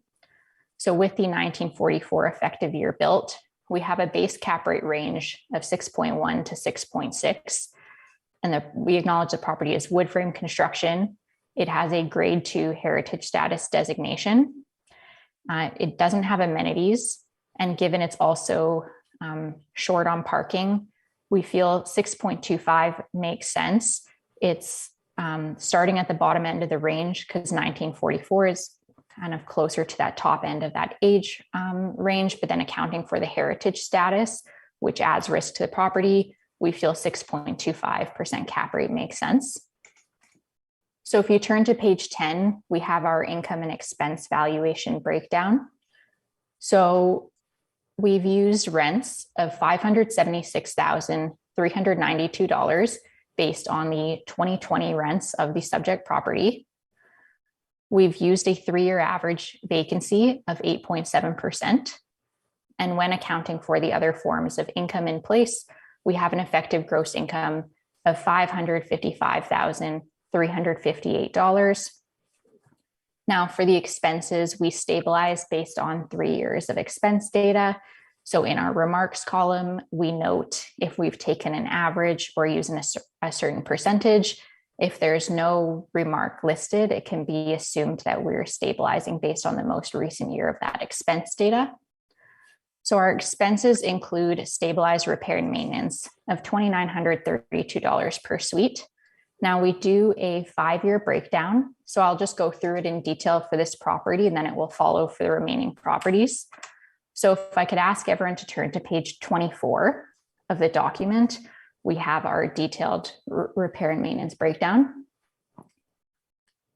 So with the 1944 effective year built, we have a base cap rate range of 6.1 to 6.6. And we acknowledge the property is wood frame construction. It has a grade 2 heritage status designation. It doesn't have amenities. And given it's also short on parking, we feel 6.25 makes sense. It's starting at the bottom end of the range because 1944 is kind of closer to that top end of that age range, but then accounting for the heritage status, which adds risk to the property, we feel 6.25% cap rate makes sense. So if you turn to page 10, we have our income and expense valuation breakdown. So we've used rents of $576,392 based on the 2020 rents of the subject property. We've used a 3-year average vacancy of 8.7%. And when accounting for the other forms of income in place, we have an effective gross income of $555,358. Now for the expenses, we stabilize based on 3 years of expense data. So in our remarks column, we note if we've taken an average or using a certain percentage. If there's no remark listed, it can be assumed that we're stabilizing based on the most recent year of that expense data. So our expenses include stabilized repair and maintenance of $2,932 per suite. Now we do a 5-year breakdown. So I'll just go through it in detail for this property and then it will follow for the remaining properties. So if I could ask everyone to turn to page 24 of the document, we have our detailed repair and maintenance breakdown.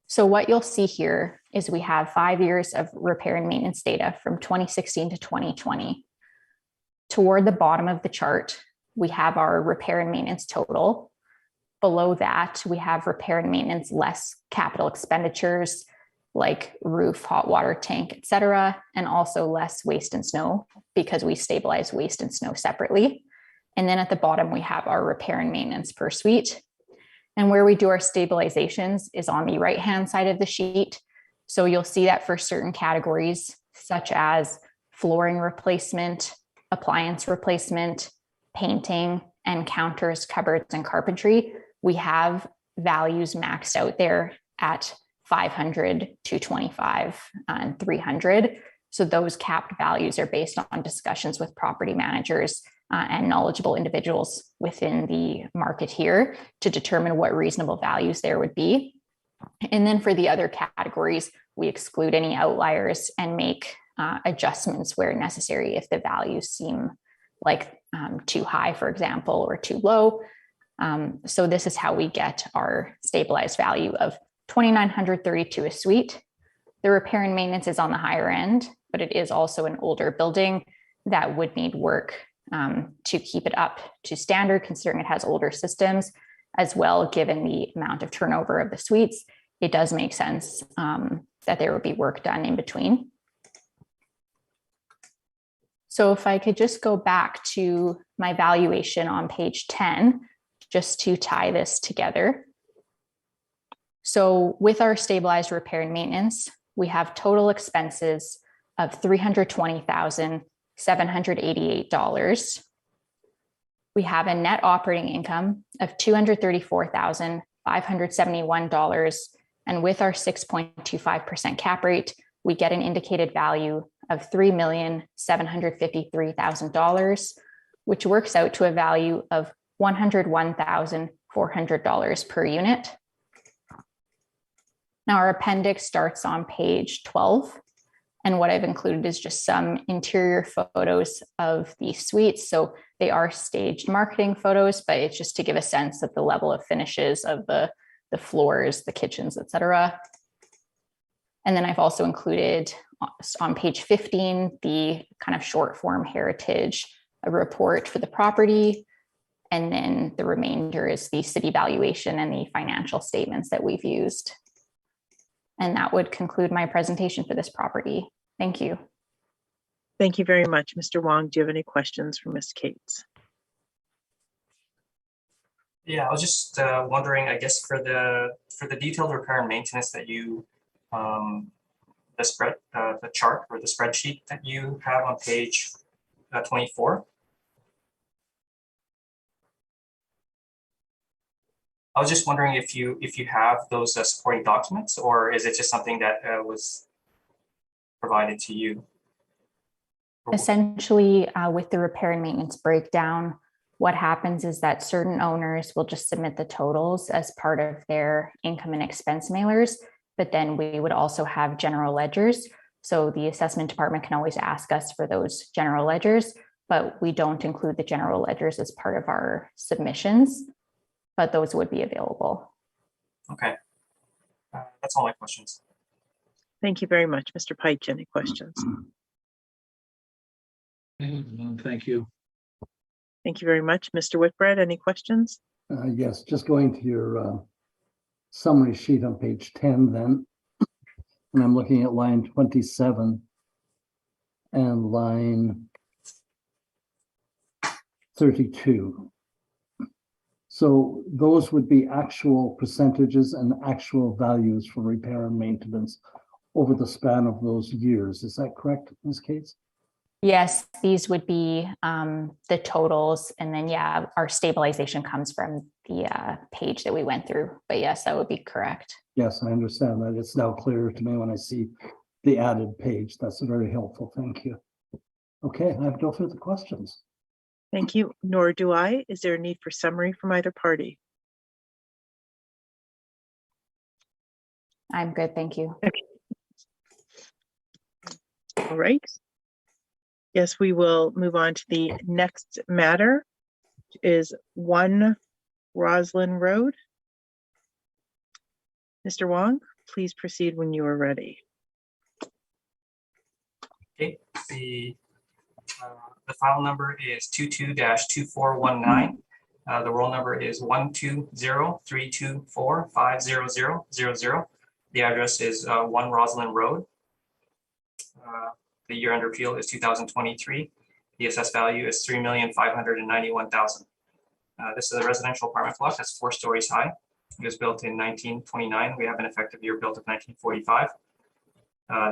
So what you'll see here is we have 5 years of repair and maintenance data from 2016 to 2020. Toward the bottom of the chart, we have our repair and maintenance total. Below that, we have repair and maintenance less capital expenditures like roof, hot water tank, et cetera, and also less waste and snow because we stabilize waste and snow separately. And then at the bottom, we have our repair and maintenance per suite. And where we do our stabilizations is on the right-hand side of the sheet. So you'll see that for certain categories, such as flooring replacement, appliance replacement, painting, and counters, cupboards, and carpentry, we have values maxed out there at 500, 225, and 300. So those capped values are based on discussions with property managers and knowledgeable individuals within the market here to determine what reasonable values there would be. And then for the other categories, we exclude any outliers and make adjustments where necessary if the values seem like too high, for example, or too low. So this is how we get our stabilized value of $2,932 a suite. The repair and maintenance is on the higher end, but it is also an older building that would need work to keep it up to standard, considering it has older systems as well. Given the amount of turnover of the suites, it does make sense that there would be work done in between. So if I could just go back to my valuation on page 10, just to tie this together. So with our stabilized repair and maintenance, we have total expenses of $320,788. We have a net operating income of $234,571. And with our 6.25% cap rate, we get an indicated value of $3,753,000, which works out to a value of $101,400 per unit. Now our appendix starts on page 12. And what I've included is just some interior photos of the suites. So they are staged marketing photos, but it's just to give a sense of the level of finishes of the floors, the kitchens, etc. And then I've also included on page 15, the kind of short form heritage report for the property. And then the remainder is the city valuation and the financial statements that we've used. And that would conclude my presentation for this property. Thank you. Thank you very much. Mr. Wong, do you have any questions for Ms. Cates? Yeah, I was just wondering, I guess for the detailed repair and maintenance that you the chart or the spreadsheet that you have on page 24. I was just wondering if you have those supporting documents, or is it just something that was provided to you? Essentially, with the repair and maintenance breakdown, what happens is that certain owners will just submit the totals as part of their income and expense mailers, but then we would also have general ledgers. So the assessment department can always ask us for those general ledgers, but we don't include the general ledgers as part of our submissions, but those would be available. Okay, that's all my questions. Thank you very much. Mr. Pike, any questions? Thank you. Thank you very much. Mr. Whitbread, any questions? Yes, just going to your summary sheet on page 10 then, and I'm looking at line 27 and line 32. So those would be actual percentages and actual values for repair and maintenance over the span of those years. Is that correct, Ms. Cates? Yes, these would be the totals. And then, yeah, our stabilization comes from the page that we went through. But yes, that would be correct. Yes, I understand that. It's now clearer to me when I see the added page. That's very helpful. Thank you. Okay, I have no further questions. Thank you, nor do I. Is there a need for summary from either party? I'm good, thank you. Okay. All right. Yes, we will move on to the next matter, which is 1 Roslyn Road. Mr. Wong, please proceed when you are ready. Okay, the file number is 22-2419. The roll number is 120-324-50000. The address is 1 Roslyn Road. The year under appeal is 2023. The assessed value is $3,591,000. This is a residential apartment block that's 4 stories high. It was built in 1929. We have an effective year built of 1945.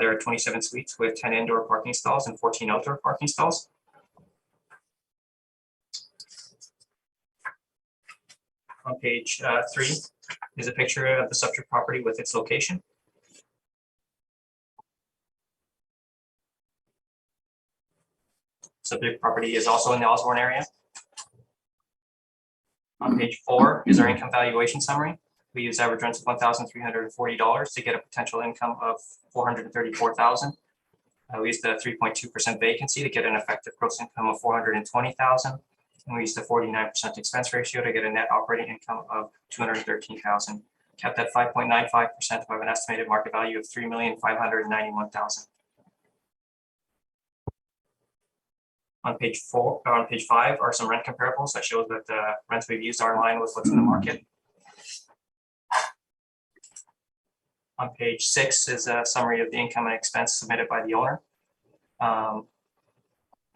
There are 27 suites with 10 indoor parking stalls and 14 outdoor parking stalls. On page 3 is a picture of the subject property with its location. Subject property is also in the Osborne area. On page 4 is our income valuation summary. We use average rents of $1,340 to get a potential income of $434,000. We use the 3.2% vacancy to get an effective gross income of $420,000. And we use the 49% expense ratio to get a net operating income of $213,000. Kept at 5.95% of an estimated market value of $3,591,000. On page 5 are some rent comparables that show that the rents we've used are in line with what's in the market. On page 6 is a summary of the income and expense submitted by the owner.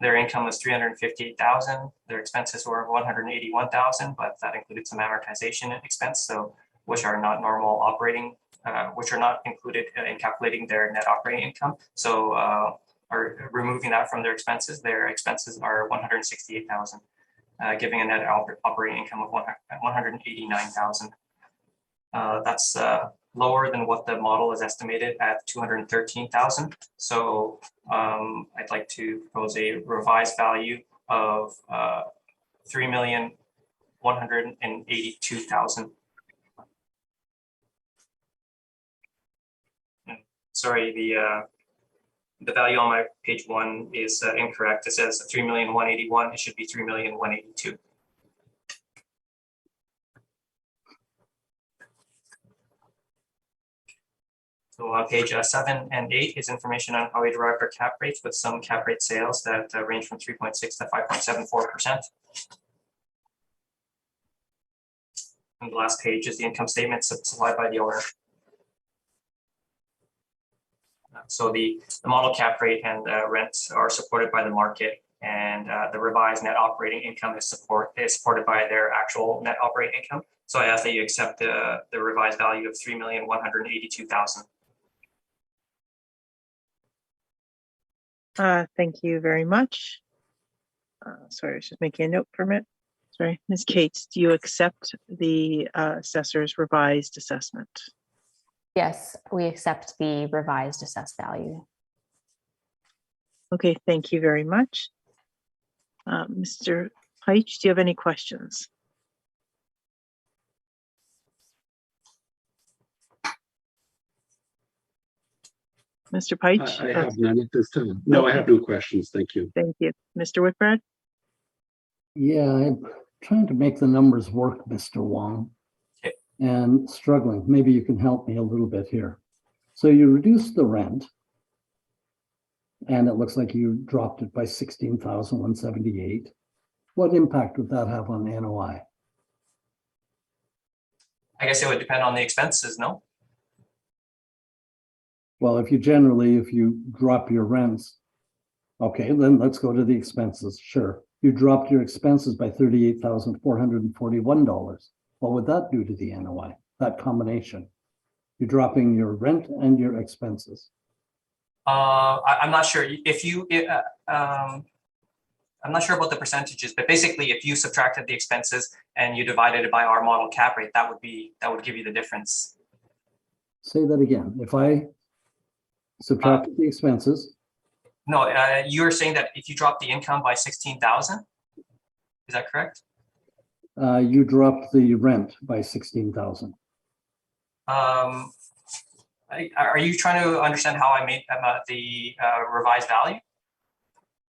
Their income was 358,000. Their expenses were 181,000, but that included some amortization expense, so which are not normal operating, which are not included in calculating their net operating income. So are removing that from their expenses are 168,000, giving a net operating income of 189,000. That's lower than what the model is estimated at 213,000. So I'd like to propose a revised value of 3,182,000. Sorry, the value on my page 1 is incorrect. It says 3,181,000. It should be 3,182,000. So on page 7 and 8 is information on how we derived our cap rates, with some cap rate sales that range from 3.6 to 5.74%. And the last page is the income statement supplied by the owner. So the model cap rate and rent are supported by the market, and the revised net operating income is supported by their actual net operating income. So I ask that you accept the revised value of 3,182,000. Thank you very much. Sorry, I was just making a note from it. Sorry, Ms. Cates, do you accept the assessor's revised assessment? Yes, we accept the revised assessed value. Okay, thank you very much. Mr. Peich, do you have any questions? Mr. Peich? I have none at this time. No, I have no questions. Thank you. Thank you. Mr. Whitbrad? Yeah, I'm trying to make the numbers work, Mr. Wong, Okay. and struggling. Maybe you can help me a little bit here. So you reduced the rent, and it looks like you dropped it by 16,178. What impact would that have on NOI? I guess it would depend on the expenses, no? Well, if you drop your rents, okay, then let's go to the expenses. Sure. You dropped your expenses by $38,441. What would that do to the NOI? That combination? You're dropping your rent and your expenses. I'm not sure if you, I'm not sure about the percentages, but basically if you subtracted the expenses and you divided it by our model cap rate, that would give you the difference. Say that again. If I subtracted the expenses. No, you were saying that if you drop the income by 16,000, is that correct? You dropped the rent by 16,000. Are you trying to understand how I made the revised value?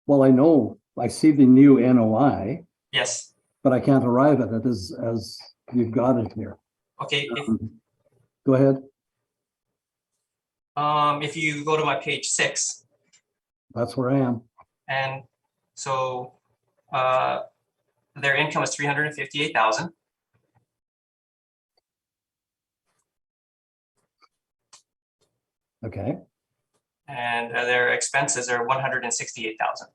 Well, I know, I see the new NOI. Yes. But I can't arrive at it as you've got it here. Okay. Go ahead. If you go to my page 6. That's where I am. And so their income is 358,000. Okay. And their expenses are 168,000.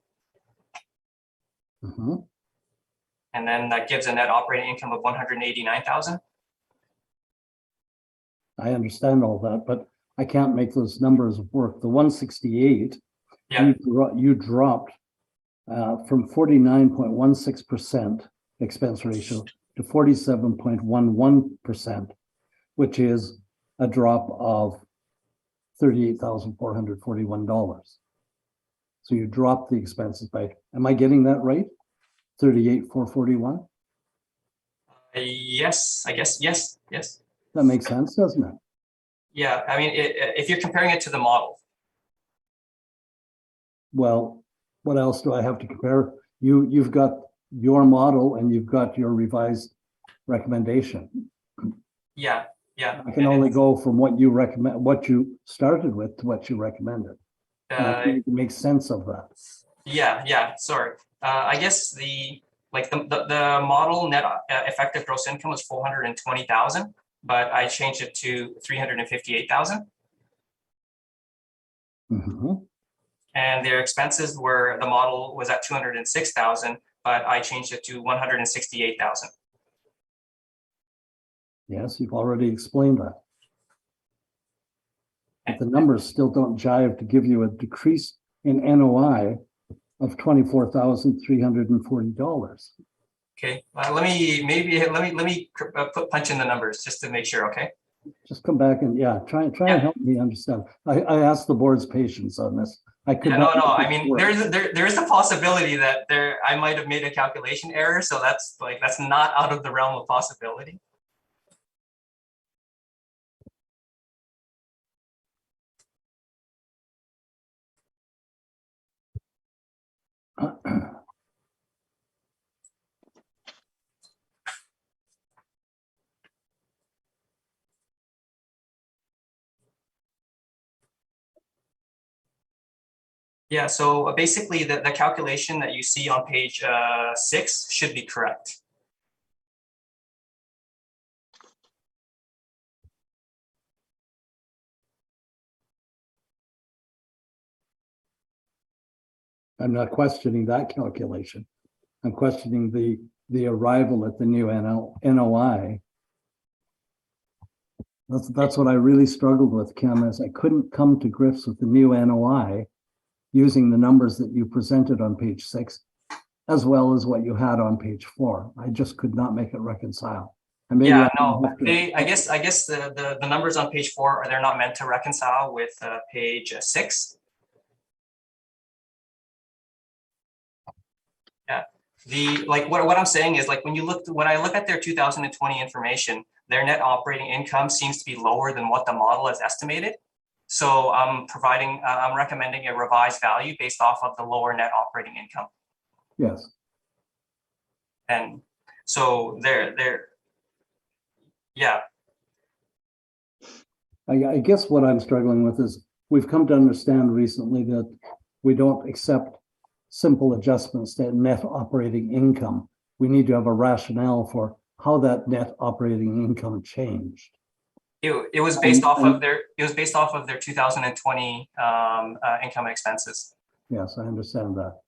Mm-hmm. And then that gives a net operating income of 189,000. I understand all that, but I can't make those numbers work. The 168, yeah, you dropped from 49.16% expense ratio to 47.11%, which is a drop of $38,441. So you dropped the expenses by, am I getting that right? 38,441? Yes, I guess, yes. That makes sense, doesn't it? Yeah, I mean, if you're comparing it to the model. Well, what else do I have to compare? You've got your model and you've got your revised recommendation. Yeah. I can only go from what you recommend, what you started with to what you recommended. I need to make sense of that. Yeah. Sorry. I guess the model net effective gross income was 420,000, but I changed it to 358,000. Mm-hmm. And their expenses were, the model was at 206,000, but I changed it to 168,000. Yes, you've already explained that. But the numbers still don't jive to give you a decrease in NOI of $24,340. Okay, let me punch in the numbers just to make sure. Okay. Just come back and try and help me understand. I asked the board's patience on this. I could not. No. I mean, there is a possibility that I might have made a calculation error. So that's not out of the realm of possibility. Yeah, so basically the calculation that you see on page 6 should be correct. I'm not questioning that calculation. I'm questioning the arrival at the new NOI. That's what I really struggled with, Kim, is I couldn't come to grips with the new NOI using the numbers that you presented on page 6, as well as what you had on page 4. I just could not make it reconcile. And maybe I guess the numbers on page 4 they're not meant to reconcile with page 6. Yeah, what I'm saying is, like, when I look at their 2020 information, their net operating income seems to be lower than what the model has estimated. So I'm recommending a revised value based off of the lower net operating income. Yes. And so yeah. I guess what I'm struggling with is we've come to understand recently that we don't accept simple adjustments to net operating income. We need to have a rationale for how that net operating income changed. It was based off of their 2020 income and expenses. Yes, I understand that.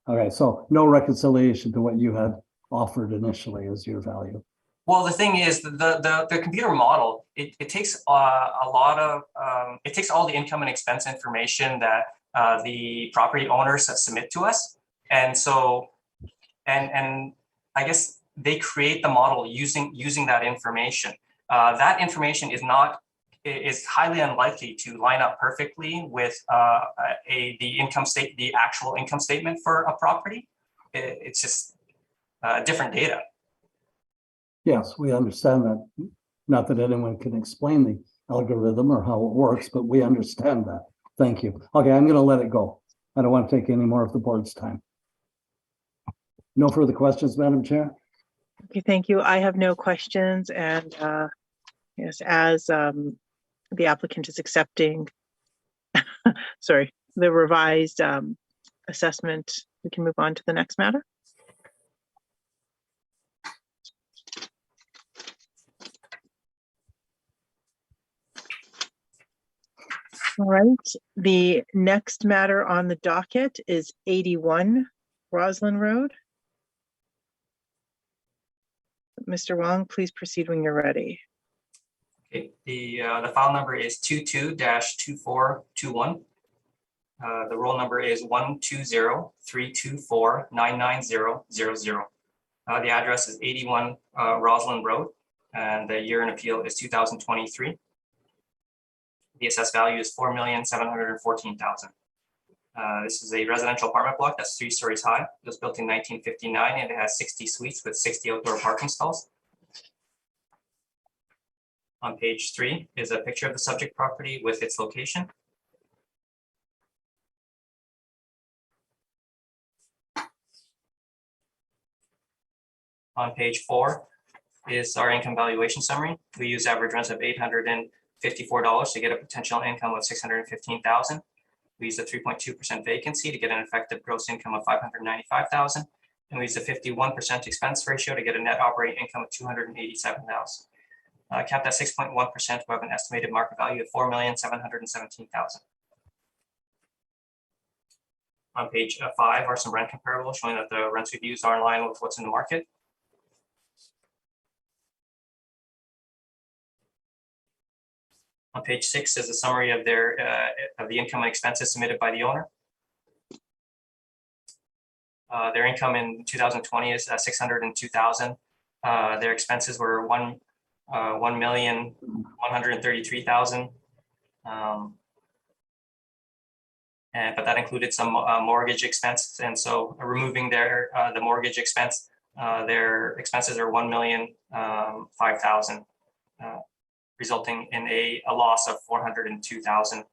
Okay, so no reconciliation to what you had offered initially as your value. Well, the thing is, the computer model, it takes it takes all the income and expense information that the property owners submit to us, and so and I guess they create the model using that information. That information is highly unlikely to line up perfectly with the actual income statement for a property. It's just different data. Yes, we understand that. Not that anyone can explain the algorithm or how it works, but we understand that. Thank you. Okay, I'm going to let it go. I don't want to take any more of the board's time. No further questions, Madam Chair? Okay, thank you. I have no questions. And yes, as the applicant is accepting, sorry, the revised assessment, we can move on to the next matter. All right, the next matter on the docket is 81 Roslyn Road. Mr. Wong, please proceed when you're ready. Okay, the file number is 22-2421. The roll number is 120-324-99000. The address is 81 Roslyn Road, and the year in appeal is 2023. The assessed value is $4,714,000. This is a residential apartment block that's 3 stories high. It was built in 1959 and it has 60 suites with 60 outdoor parking stalls. On page 3 is a picture of the subject property with its location. On page 4 is our income valuation summary. We use average rents of $854 to get a potential income of $615,000. We use a 3.2% vacancy to get an effective gross income of $595,000. And we use a 51% expense ratio to get a net operating income of $287,000. Capped at 6.1%, we have an estimated market value of $4,717,000. On page 5 are some rent comparables showing that the rents we've used are in line with what's in the market. On page 6 is a summary of of the income and expenses submitted by the owner. Their income in 2020 is $602,000. Their expenses were $1,133,000. But that included some mortgage expense, and so removing the mortgage expense, their expenses are $1,005,000, resulting in a loss of $402,000.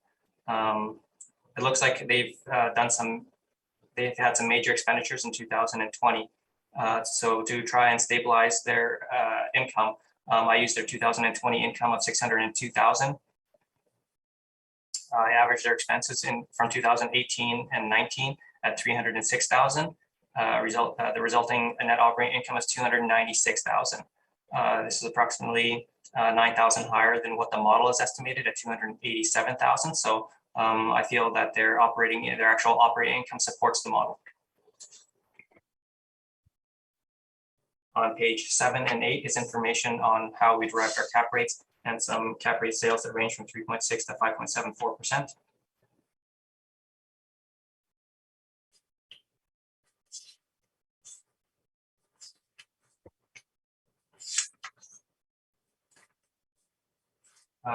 It looks like they've had some major expenditures in 2020. So to try and stabilize their income, I used their 2020 income of $602,000. I averaged their expenses from 2018 and 19 at $306,000. The resulting net operating income is $296,000. This is approximately $9,000 higher than what the model is estimated at $287,000. So I feel that their actual operating income supports the model. On page 7 and 8 is information on how we derived our cap rates and some cap rate sales that range from 3.6 to 5.74%.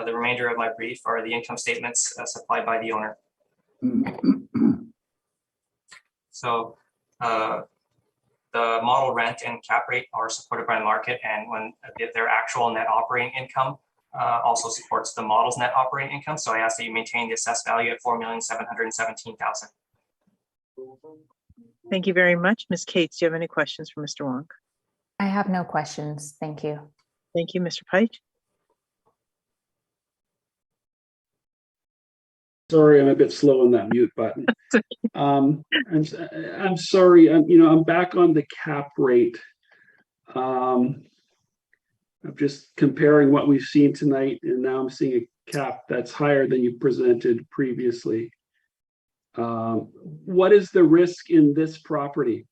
The remainder of my brief are the income statements supplied by the owner. So the model rent and cap rate are supported by the market, and when their actual net operating income also supports the model's net operating income. So I ask that you maintain the assessed value at $4,717,000. Thank you very much. Ms. Cates, do you have any questions for Mr. Wong? I have no questions. Thank you. Thank you, Mr. Pike. Sorry, I'm a bit slow on that mute button. I'm sorry. I'm back on the cap rate. I'm just comparing what we've seen tonight, and now I'm seeing a cap that's higher than you presented previously. What is the risk in this property?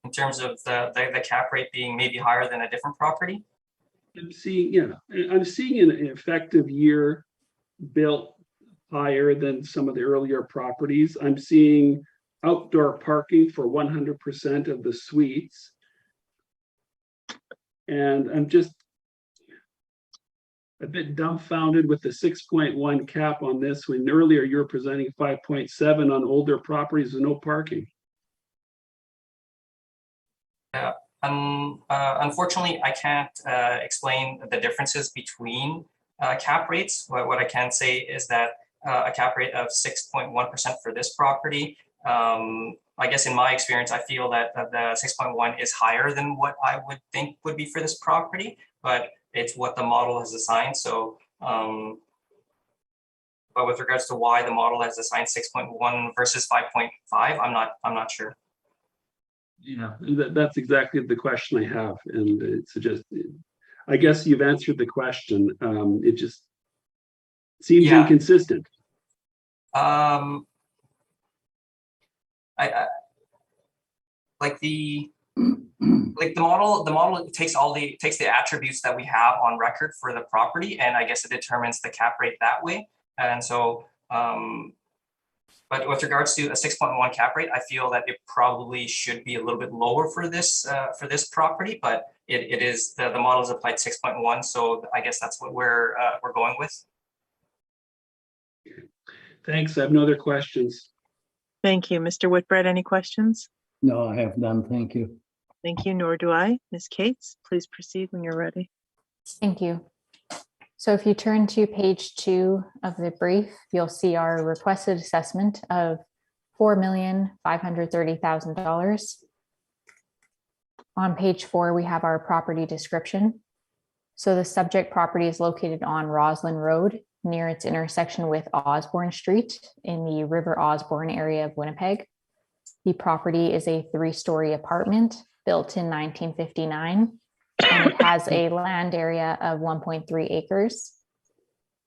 In terms of the cap rate being maybe higher than a different property? I'm seeing an effective year built higher than some of the earlier properties. I'm seeing outdoor parking for 100% of the suites. And I'm just a bit dumbfounded with the 6.1 cap on this, when earlier you were presenting 5.7 on older properties with no parking. Yeah. Unfortunately, I can't explain the differences between cap rates. What I can say is that a cap rate of 6.1% for this property, I guess in my experience, I feel that the 6.1 is higher than what I would think would be for this property, but it's what the model has assigned. So, but with regards to why the model has assigned 6.1 versus 5.5, I'm not sure. Yeah, that's exactly the question I have, and it's just, I guess you've answered the question. It just seems inconsistent. I like the model takes the attributes that we have on record for the property, and I guess it determines the cap rate that way. And so, but with regards to a 6.1 cap rate, I feel that it probably should be a little bit lower for this property, but it is the model is applied 6.1, so I guess that's what we're going with. Thanks. I have no other questions. Thank you. Mr. Whitbread, any questions? No, I have none. Thank you. Thank you, nor do I. Ms. Cates, please proceed when you're ready. Thank you. So if you turn to page 2 of the brief, you'll see our requested assessment of $4,530,000. On page 4, we have our property description. So the subject property is located on Roslyn Road near its intersection with Osborne Street in the River Osborne area of Winnipeg. The property is a 3-story apartment built in 1959. And it has a land area of 1.3 acres.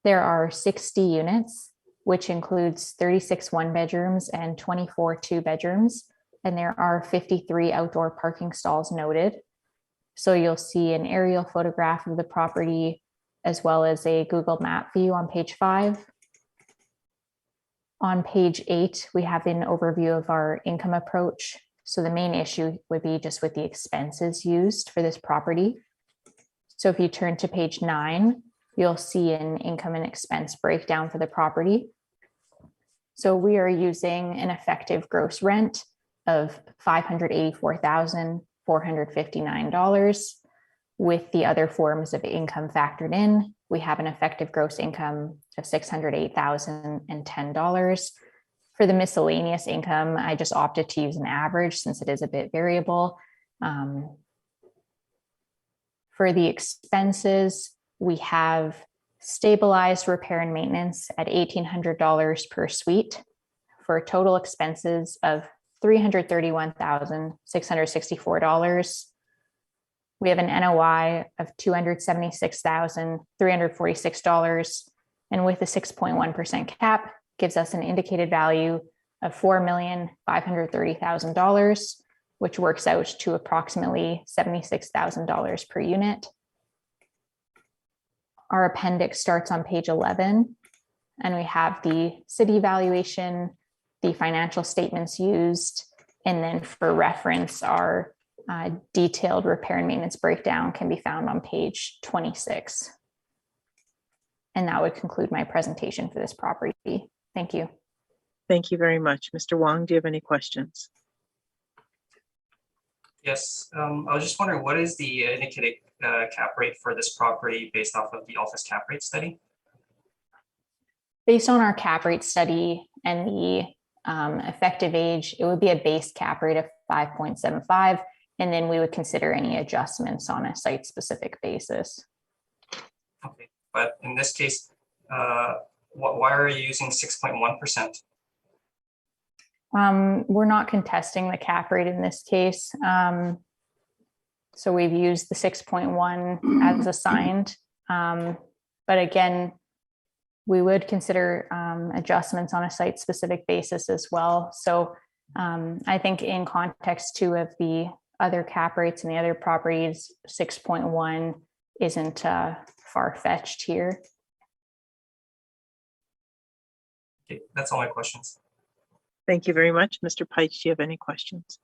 There are 60 units, which includes 36 one-bedrooms and 24 two-bedrooms, and there are 53 outdoor parking stalls noted. So you'll see an aerial photograph of the property as well as a Google Map view on page 5. On page 8, we have an overview of our income approach. So the main issue would be just with the expenses used for this property. So if you turn to page 9, you'll see an income and expense breakdown for the property. So we are using an effective gross rent of $584,459. With the other forms of income factored in, we have an effective gross income of $608,010. For the miscellaneous income, I just opted to use an average since it is a bit variable. For the expenses, we have stabilized repair and maintenance at $1,800 per suite for total expenses of $331,664. We have an NOI of $276,346, and with a 6.1% cap, gives us an indicated value of $4,530,000, which works out to approximately $76,000 per unit. Our appendix starts on page 11, and we have the city valuation, the financial statements used, and then for reference, our detailed repair and maintenance breakdown can be found on page 26. And that would conclude my presentation for this property. Thank you. Thank you very much. Mr. Wong, do you have any questions? Yes, I was just wondering, what is the indicated cap rate for this property based off of the office cap rate study? Based on our cap rate study and the effective age, it would be a base cap rate of 5.75, and then we would consider any adjustments on a site-specific basis. Okay, but in this case, why are you using 6.1%? We're not contesting the cap rate in this case. So we've used the 6.1 as assigned. But again, we would consider adjustments on a site-specific basis as well. So I think in context too of the other cap rates and the other properties, 6.1 isn't far-fetched here. Okay, that's all my questions. Thank you very much. Mr. Pike, do you have any questions?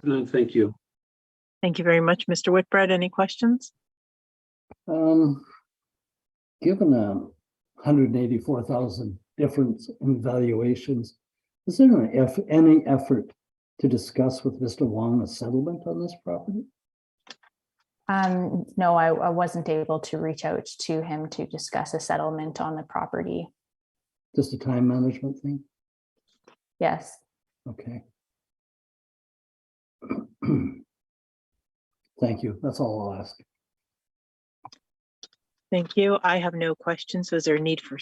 No, thank you. Thank you very much. Mr. Whitbread, any questions? Given a 184,000 difference in valuations, is there any effort to discuss with Mr. Wong a settlement on this property? No, I wasn't able to reach out to him to discuss a settlement on the property. Just a time management thing? Yes. Okay. Thank you. That's all I'll ask. Thank you. I have no questions. Is there a need for,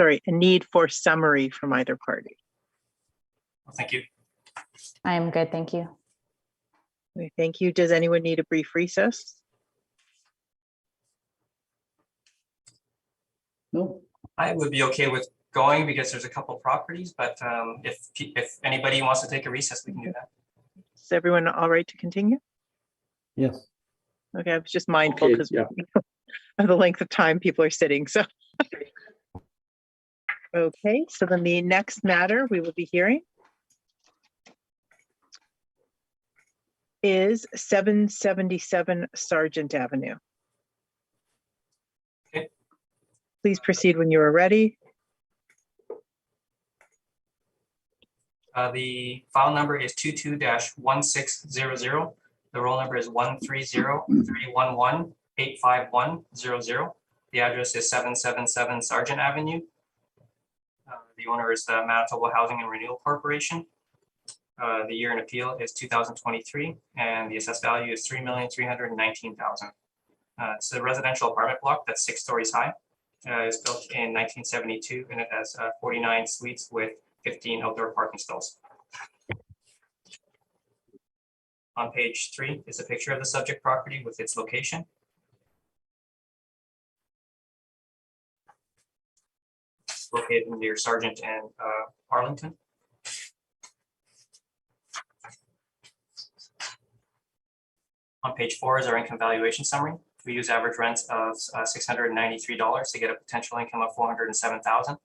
a need for summary from either party? Well, thank you. I am good. Thank you. Okay, thank you. Does anyone need a brief recess? No. I would be okay with going because there's a couple properties, but if anybody wants to take a recess, we can do that. Is everyone all right to continue? Yes. Okay, I was just mindful Okay, because yeah. of the length of time people are sitting. So, okay, so then the next matter we will be hearing is 777 Sargent Avenue. Okay. Please proceed when you are ready. The file number is 22-1600. The roll number is 130-311-85100. The address is 777 Sargent Avenue. The owner is the Manitoba Housing and Renewal Corporation. The year in appeal is 2023, and the assessed value is $3,319,000. It's a residential apartment block that's 6 stories high. It's built in 1972, and it has 49 suites with 15 outdoor parking stalls. On page 3 is a picture of the subject property with its location. It's located near Sargent and Arlington. On page 4 is our income valuation summary. We use average rents of $693 to get a potential income of $407,000.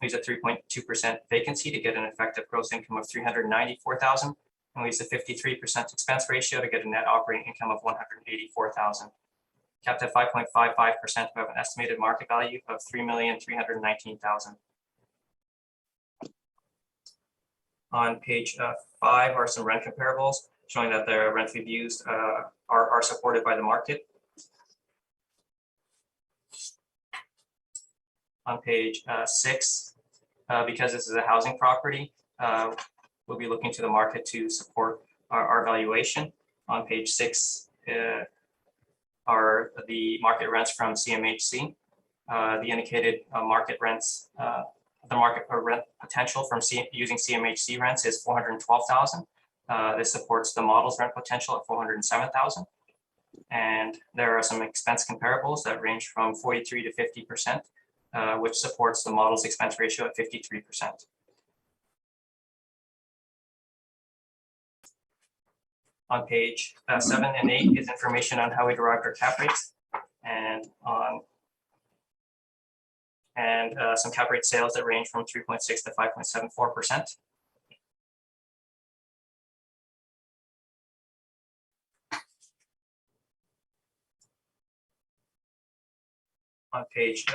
We use a 3.2% vacancy to get an effective gross income of $394,000. And we use a 53% expense ratio to get a net operating income of $184,000. Capped at 5.55%, we have an estimated market value of $3,319,000. On page 5 are some rent comparables showing that the rents we've used are supported by the market. On page 6, because this is a housing property, we'll be looking to the market to support our valuation. On page 6 are the market rents from CMHC. The indicated market rents, the market rent potential from using CMHC rents is $412,000. This supports the model's rent potential at $407,000. And there are some expense comparables that range from 43 to 50%, which supports the model's expense ratio at 53%. On page 7 and 8 is information on how we derived our cap rates, and some cap rate sales that range from 3.6 to 5.74%. On page,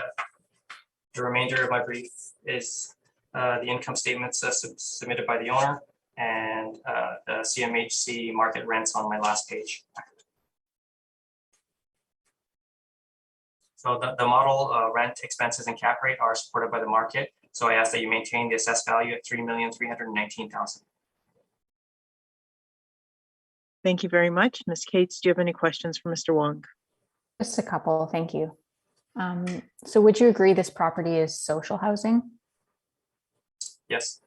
the remainder of my brief is the income statements submitted by the owner and the CMHC market rents on my last page. So the model rent, expenses, and cap rate are supported by the market. So I ask that you maintain the assessed value at $3,319,000. Thank you very much. Ms. Cates, do you have any questions for Mr. Wong? Just a couple, thank you. So would you agree this property is social housing? Yes.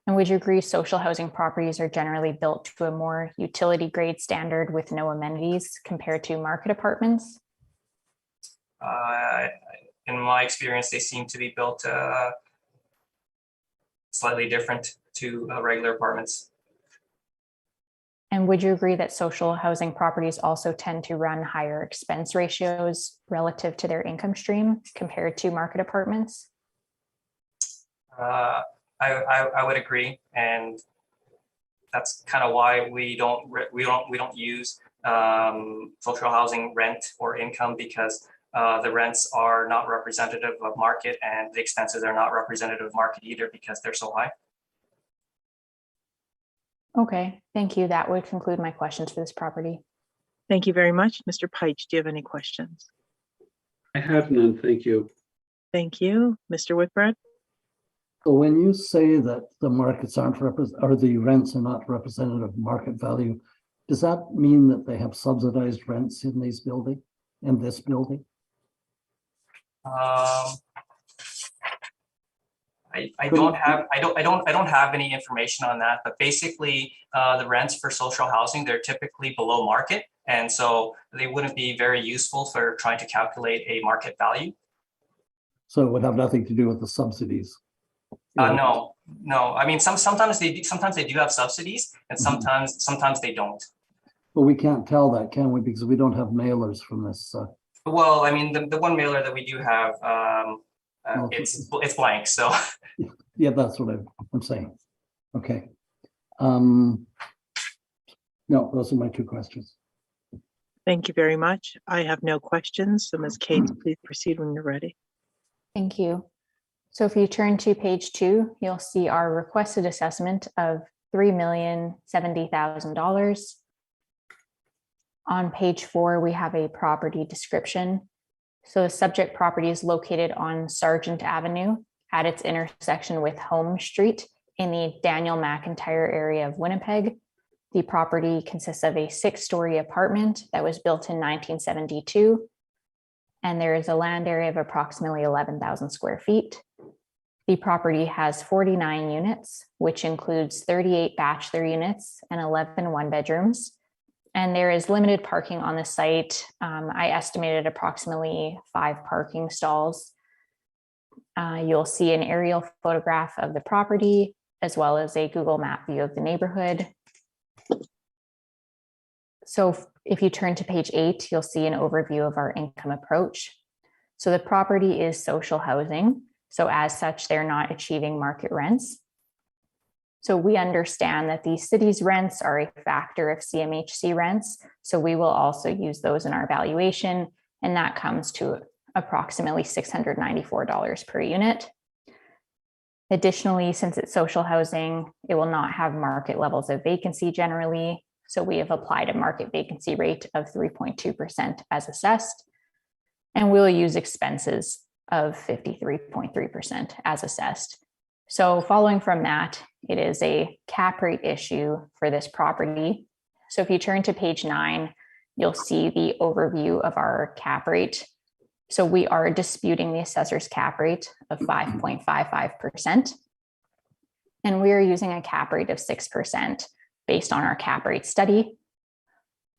And would you agree social housing properties are generally built to a more utility grade standard with no amenities compared to market apartments? In my experience, they seem to be built slightly different to regular apartments. And would you agree that social housing properties also tend to run higher expense ratios relative to their income stream compared to market apartments? I would agree, and that's kind of why we don't use social housing rent or income, because the rents are not representative of market and the expenses are not representative of market either because they're so high. Okay, thank you. That would conclude my questions for this property. Thank you very much. Mr. Peich, do you have any questions? I have none, thank you. Thank you. Mr. Whitbread? So when you say that the markets aren't or the rents are not representative of market value, does that mean that they have subsidized rents in this building? I don't have any information on that, but basically the rents for social housing, they're typically below market, and so they wouldn't be very useful for trying to calculate a market value. So it would have nothing to do with the subsidies. No. I mean, sometimes they do have subsidies, and sometimes they don't. But we can't tell that, can we? Because we don't have mailers from this. Well, I mean, the one mailer that we do have, it's blank. So yeah, that's what I'm saying. Okay. No, those are my two questions. Thank you very much. I have no questions. So Ms. Cates, please proceed when you're ready. Thank you. So if you turn to page 2, you'll see our requested assessment of $3,070,000. On page 4, we have a property description. So the subject property is located on Sargent Avenue at its intersection with Home Street in the Daniel McIntyre area of Winnipeg. The property consists of a 6-story apartment that was built in 1972. And there is a land area of approximately 11,000 square feet. The property has 49 units, which includes 38 bachelor units and 11 one-bedrooms. And there is limited parking on the site. I estimated approximately 5 parking stalls. You'll see an aerial photograph of the property, as well as a Google Map view of the neighborhood. So if you turn to page 8, you'll see an overview of our income approach. So the property is social housing. So as such, they're not achieving market rents. So we understand that the city's rents are a factor of CMHC rents. So we will also use those in our valuation, and that comes to approximately $694 per unit. Additionally, since it's social housing, it will not have market levels of vacancy generally. So we have applied a market vacancy rate of 3.2% as assessed, and we'll use expenses of 53.3% as assessed. So following from that, it is a cap rate issue for this property. So if you turn to page 9, you'll see the overview of our cap rate. So we are disputing the assessor's cap rate of 5.55%. And we are using a cap rate of 6% based on our cap rate study.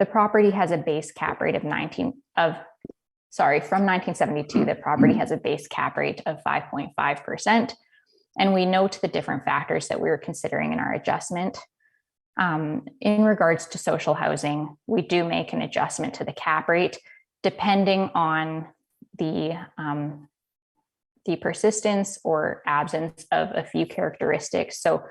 The property has a base cap rate from 1972, the property has a base cap rate of 5.5%. And we note the different factors that we were considering in our adjustment. In regards to social housing, we do make an adjustment to the cap rate depending on the persistence or absence of a few characteristics. So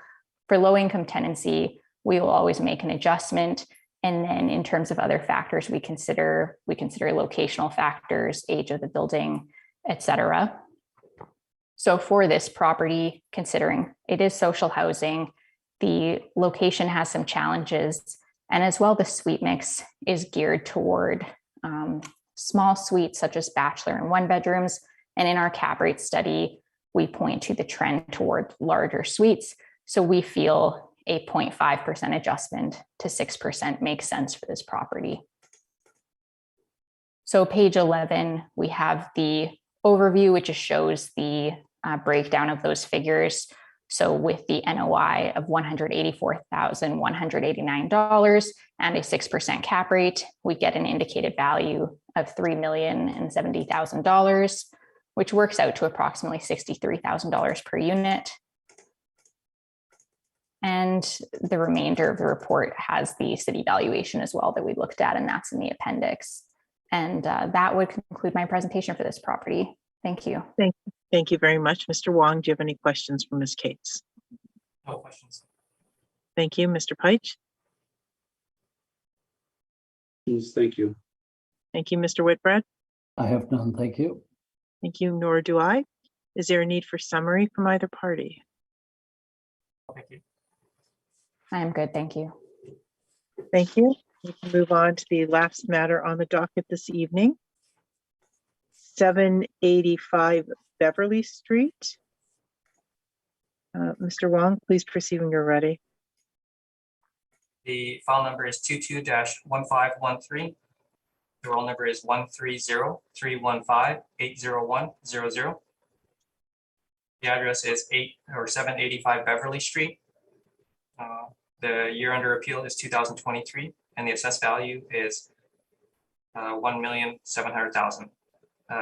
for low income tenancy, we will always make an adjustment. And then in terms of other factors, we consider locational factors, age of the building, et cetera. So for this property, considering it is social housing, the location has some challenges, and as well, the suite mix is geared toward small suites such as bachelor and one bedrooms. And in our cap rate study, we point to the trend toward larger suites. So we feel a 0.5% adjustment to 6% makes sense for this property. So page 11, we have the overview, which just shows the breakdown of those figures. So with the NOI of $184,189 and a 6% cap rate, we get an indicated value of $3,070,000, which works out to approximately $63,000 per unit. And the remainder of the report has the city valuation as well that we looked at, and that's in the appendix. And that would conclude my presentation for this property. Thank you. Thank you very much. Mr. Wong, do you have any questions for Ms. Cates? No questions. Thank you. Mr. Peich? Thank you. Thank you. Mr. Whitbread? I have none, thank you. Thank you, nor do I. Is there a need for summary from either party? Thank you. I am good, thank you. Thank you. We can move on to the last matter on the docket this evening. 785 Beverly Street. Mr. Wong, please proceed when you're ready. The file number is 22-1513. The roll number is 130-315-80100. The address is 785 Beverly Street. The year under appeal is 2023, and the assessed value is $1,700,000.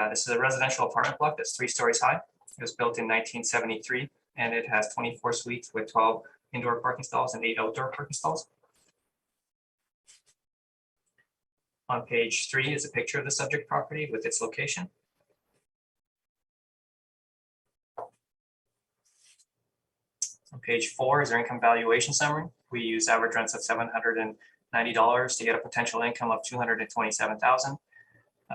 This is a residential apartment block that's 3 stories high. It was built in 1973, and it has 24 suites with 12 indoor parking stalls and 8 outdoor parking stalls. On page 3 is a picture of the subject property with its location. On page 4 is our income valuation summary. We use average rents of $790 to get a potential income of $227,000.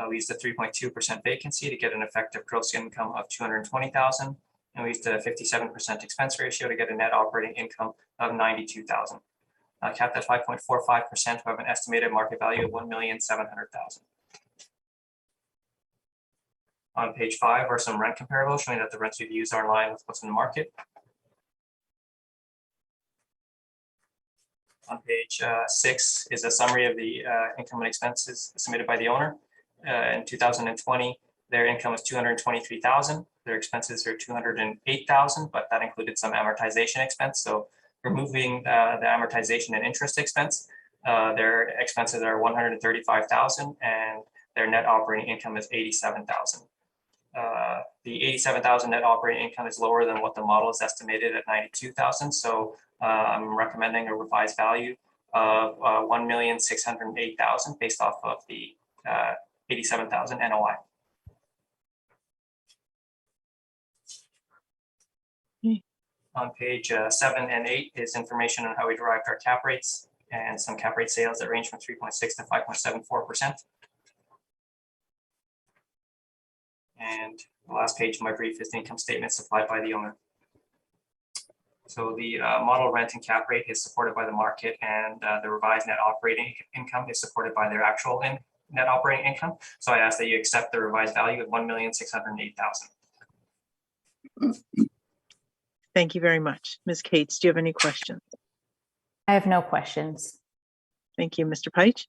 We used a 3.2% vacancy to get an effective gross income of $220,000. And we used a 57% expense ratio to get a net operating income of $92,000. Capped at 5.45%, we have an estimated market value of $1,700,000. On page 5 are some rent comparables showing that the rents we've used are in line with what's in the market. On page 6 is a summary of the income and expenses submitted by the owner. In 2020, their income was $223,000. their expenses are 208,000, but that included some amortization expense. So removing the amortization and interest expense, their expenses are 135,000 and their net operating income is 87,000. The 87,000 net operating income is lower than what the model is estimated at 92,000. So I'm recommending a revised value of 1,608,000 based off of the 87,000 NOI. On page 7 and 8 is information on how we derived our cap rates and some cap rate sales that range from 3.6 to 5.74%. And the last page of my brief is the income statement supplied by the owner. So the model rent and cap rate is supported by the market, and the revised net operating income is supported by their actual net operating income. So I ask that you accept the revised value of 1,608,000. Thank you very much. Ms. Cates, do you have any questions? I have no questions. Thank you. Mr. Peich?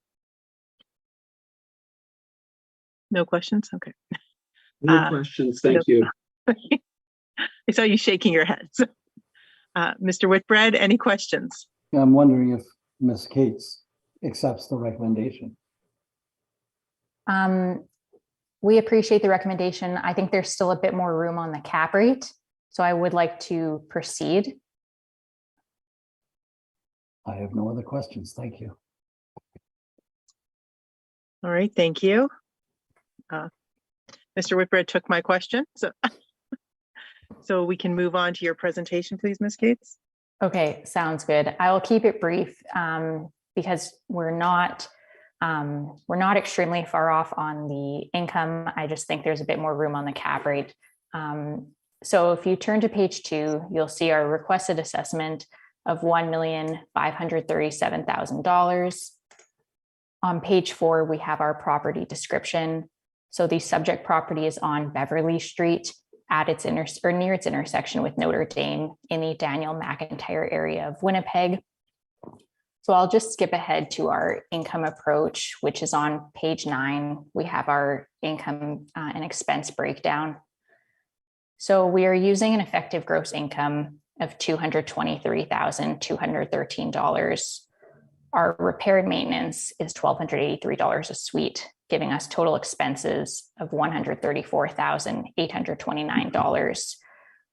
No questions? Okay. No questions. Thank you. I saw you shaking your head. So, Mr. Whitbread, any questions? I'm wondering if Ms. Cates accepts the recommendation. We appreciate the recommendation. I think there's still a bit more room on the cap rate, so I would like to proceed. I have no other questions. Thank you. All right, thank you. Mr. Whitbread took my question, so we can move on to your presentation, please, Ms. Cates. Okay, sounds good. I will keep it brief because we're not extremely far off on the income. I just think there's a bit more room on the cap rate. So if you turn to page 2, you'll see our requested assessment of $1,537,000. On page 4, we have our property description. So the subject property is on Beverly Street at its near its intersection with Notre Dame in the Daniel McIntyre area of Winnipeg. So I'll just skip ahead to our income approach, which is on page 9. We have our income and expense breakdown. So we are using an effective gross income of $223,213. Our repair and maintenance is $1,283 a suite, giving us total expenses of $134,829.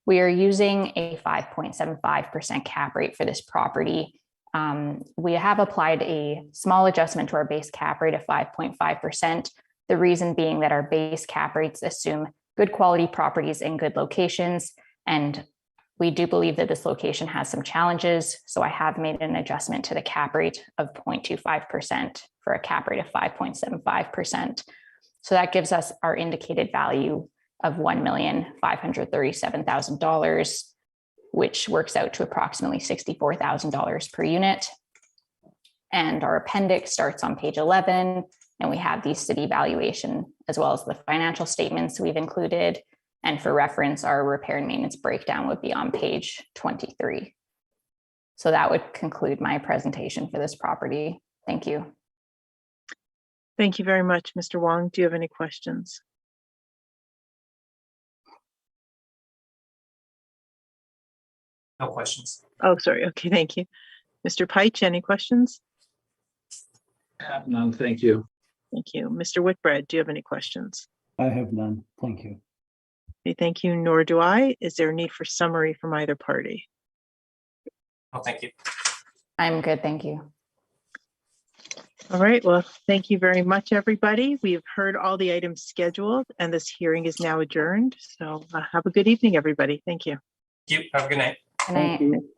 We are using a 5.75% cap rate for this property. We have applied a small adjustment to our base cap rate of 5.5%. The reason being that our base cap rates assume good quality properties in good locations, and we do believe that this location has some challenges. So I have made an adjustment to the cap rate of 0.25% for a cap rate of 5.75%. So that gives us our indicated value of $1,537,000, which works out to approximately $64,000 per unit. And our appendix starts on page 11, and we have the city valuation as well as the financial statements we've included. And for reference, our repair and maintenance breakdown would be on page 23. So that would conclude my presentation for this property. Thank you. Thank you very much, Mr. Wong. Do you have any questions? No questions. Oh, sorry. Okay, thank you. Mr. Peich, any questions? None. Thank you. Thank you. Mr. Whitbread, do you have any questions? I have none. Thank you. Okay, thank you, nor do I. Is there a need for summary from either party? Oh, thank you. I'm good, thank you. All right, well, thank you very much, everybody. We have heard all the items scheduled, and this hearing is now adjourned. So have a good evening, everybody. Thank you. Thank you. Have a good night. Good night. Thank you.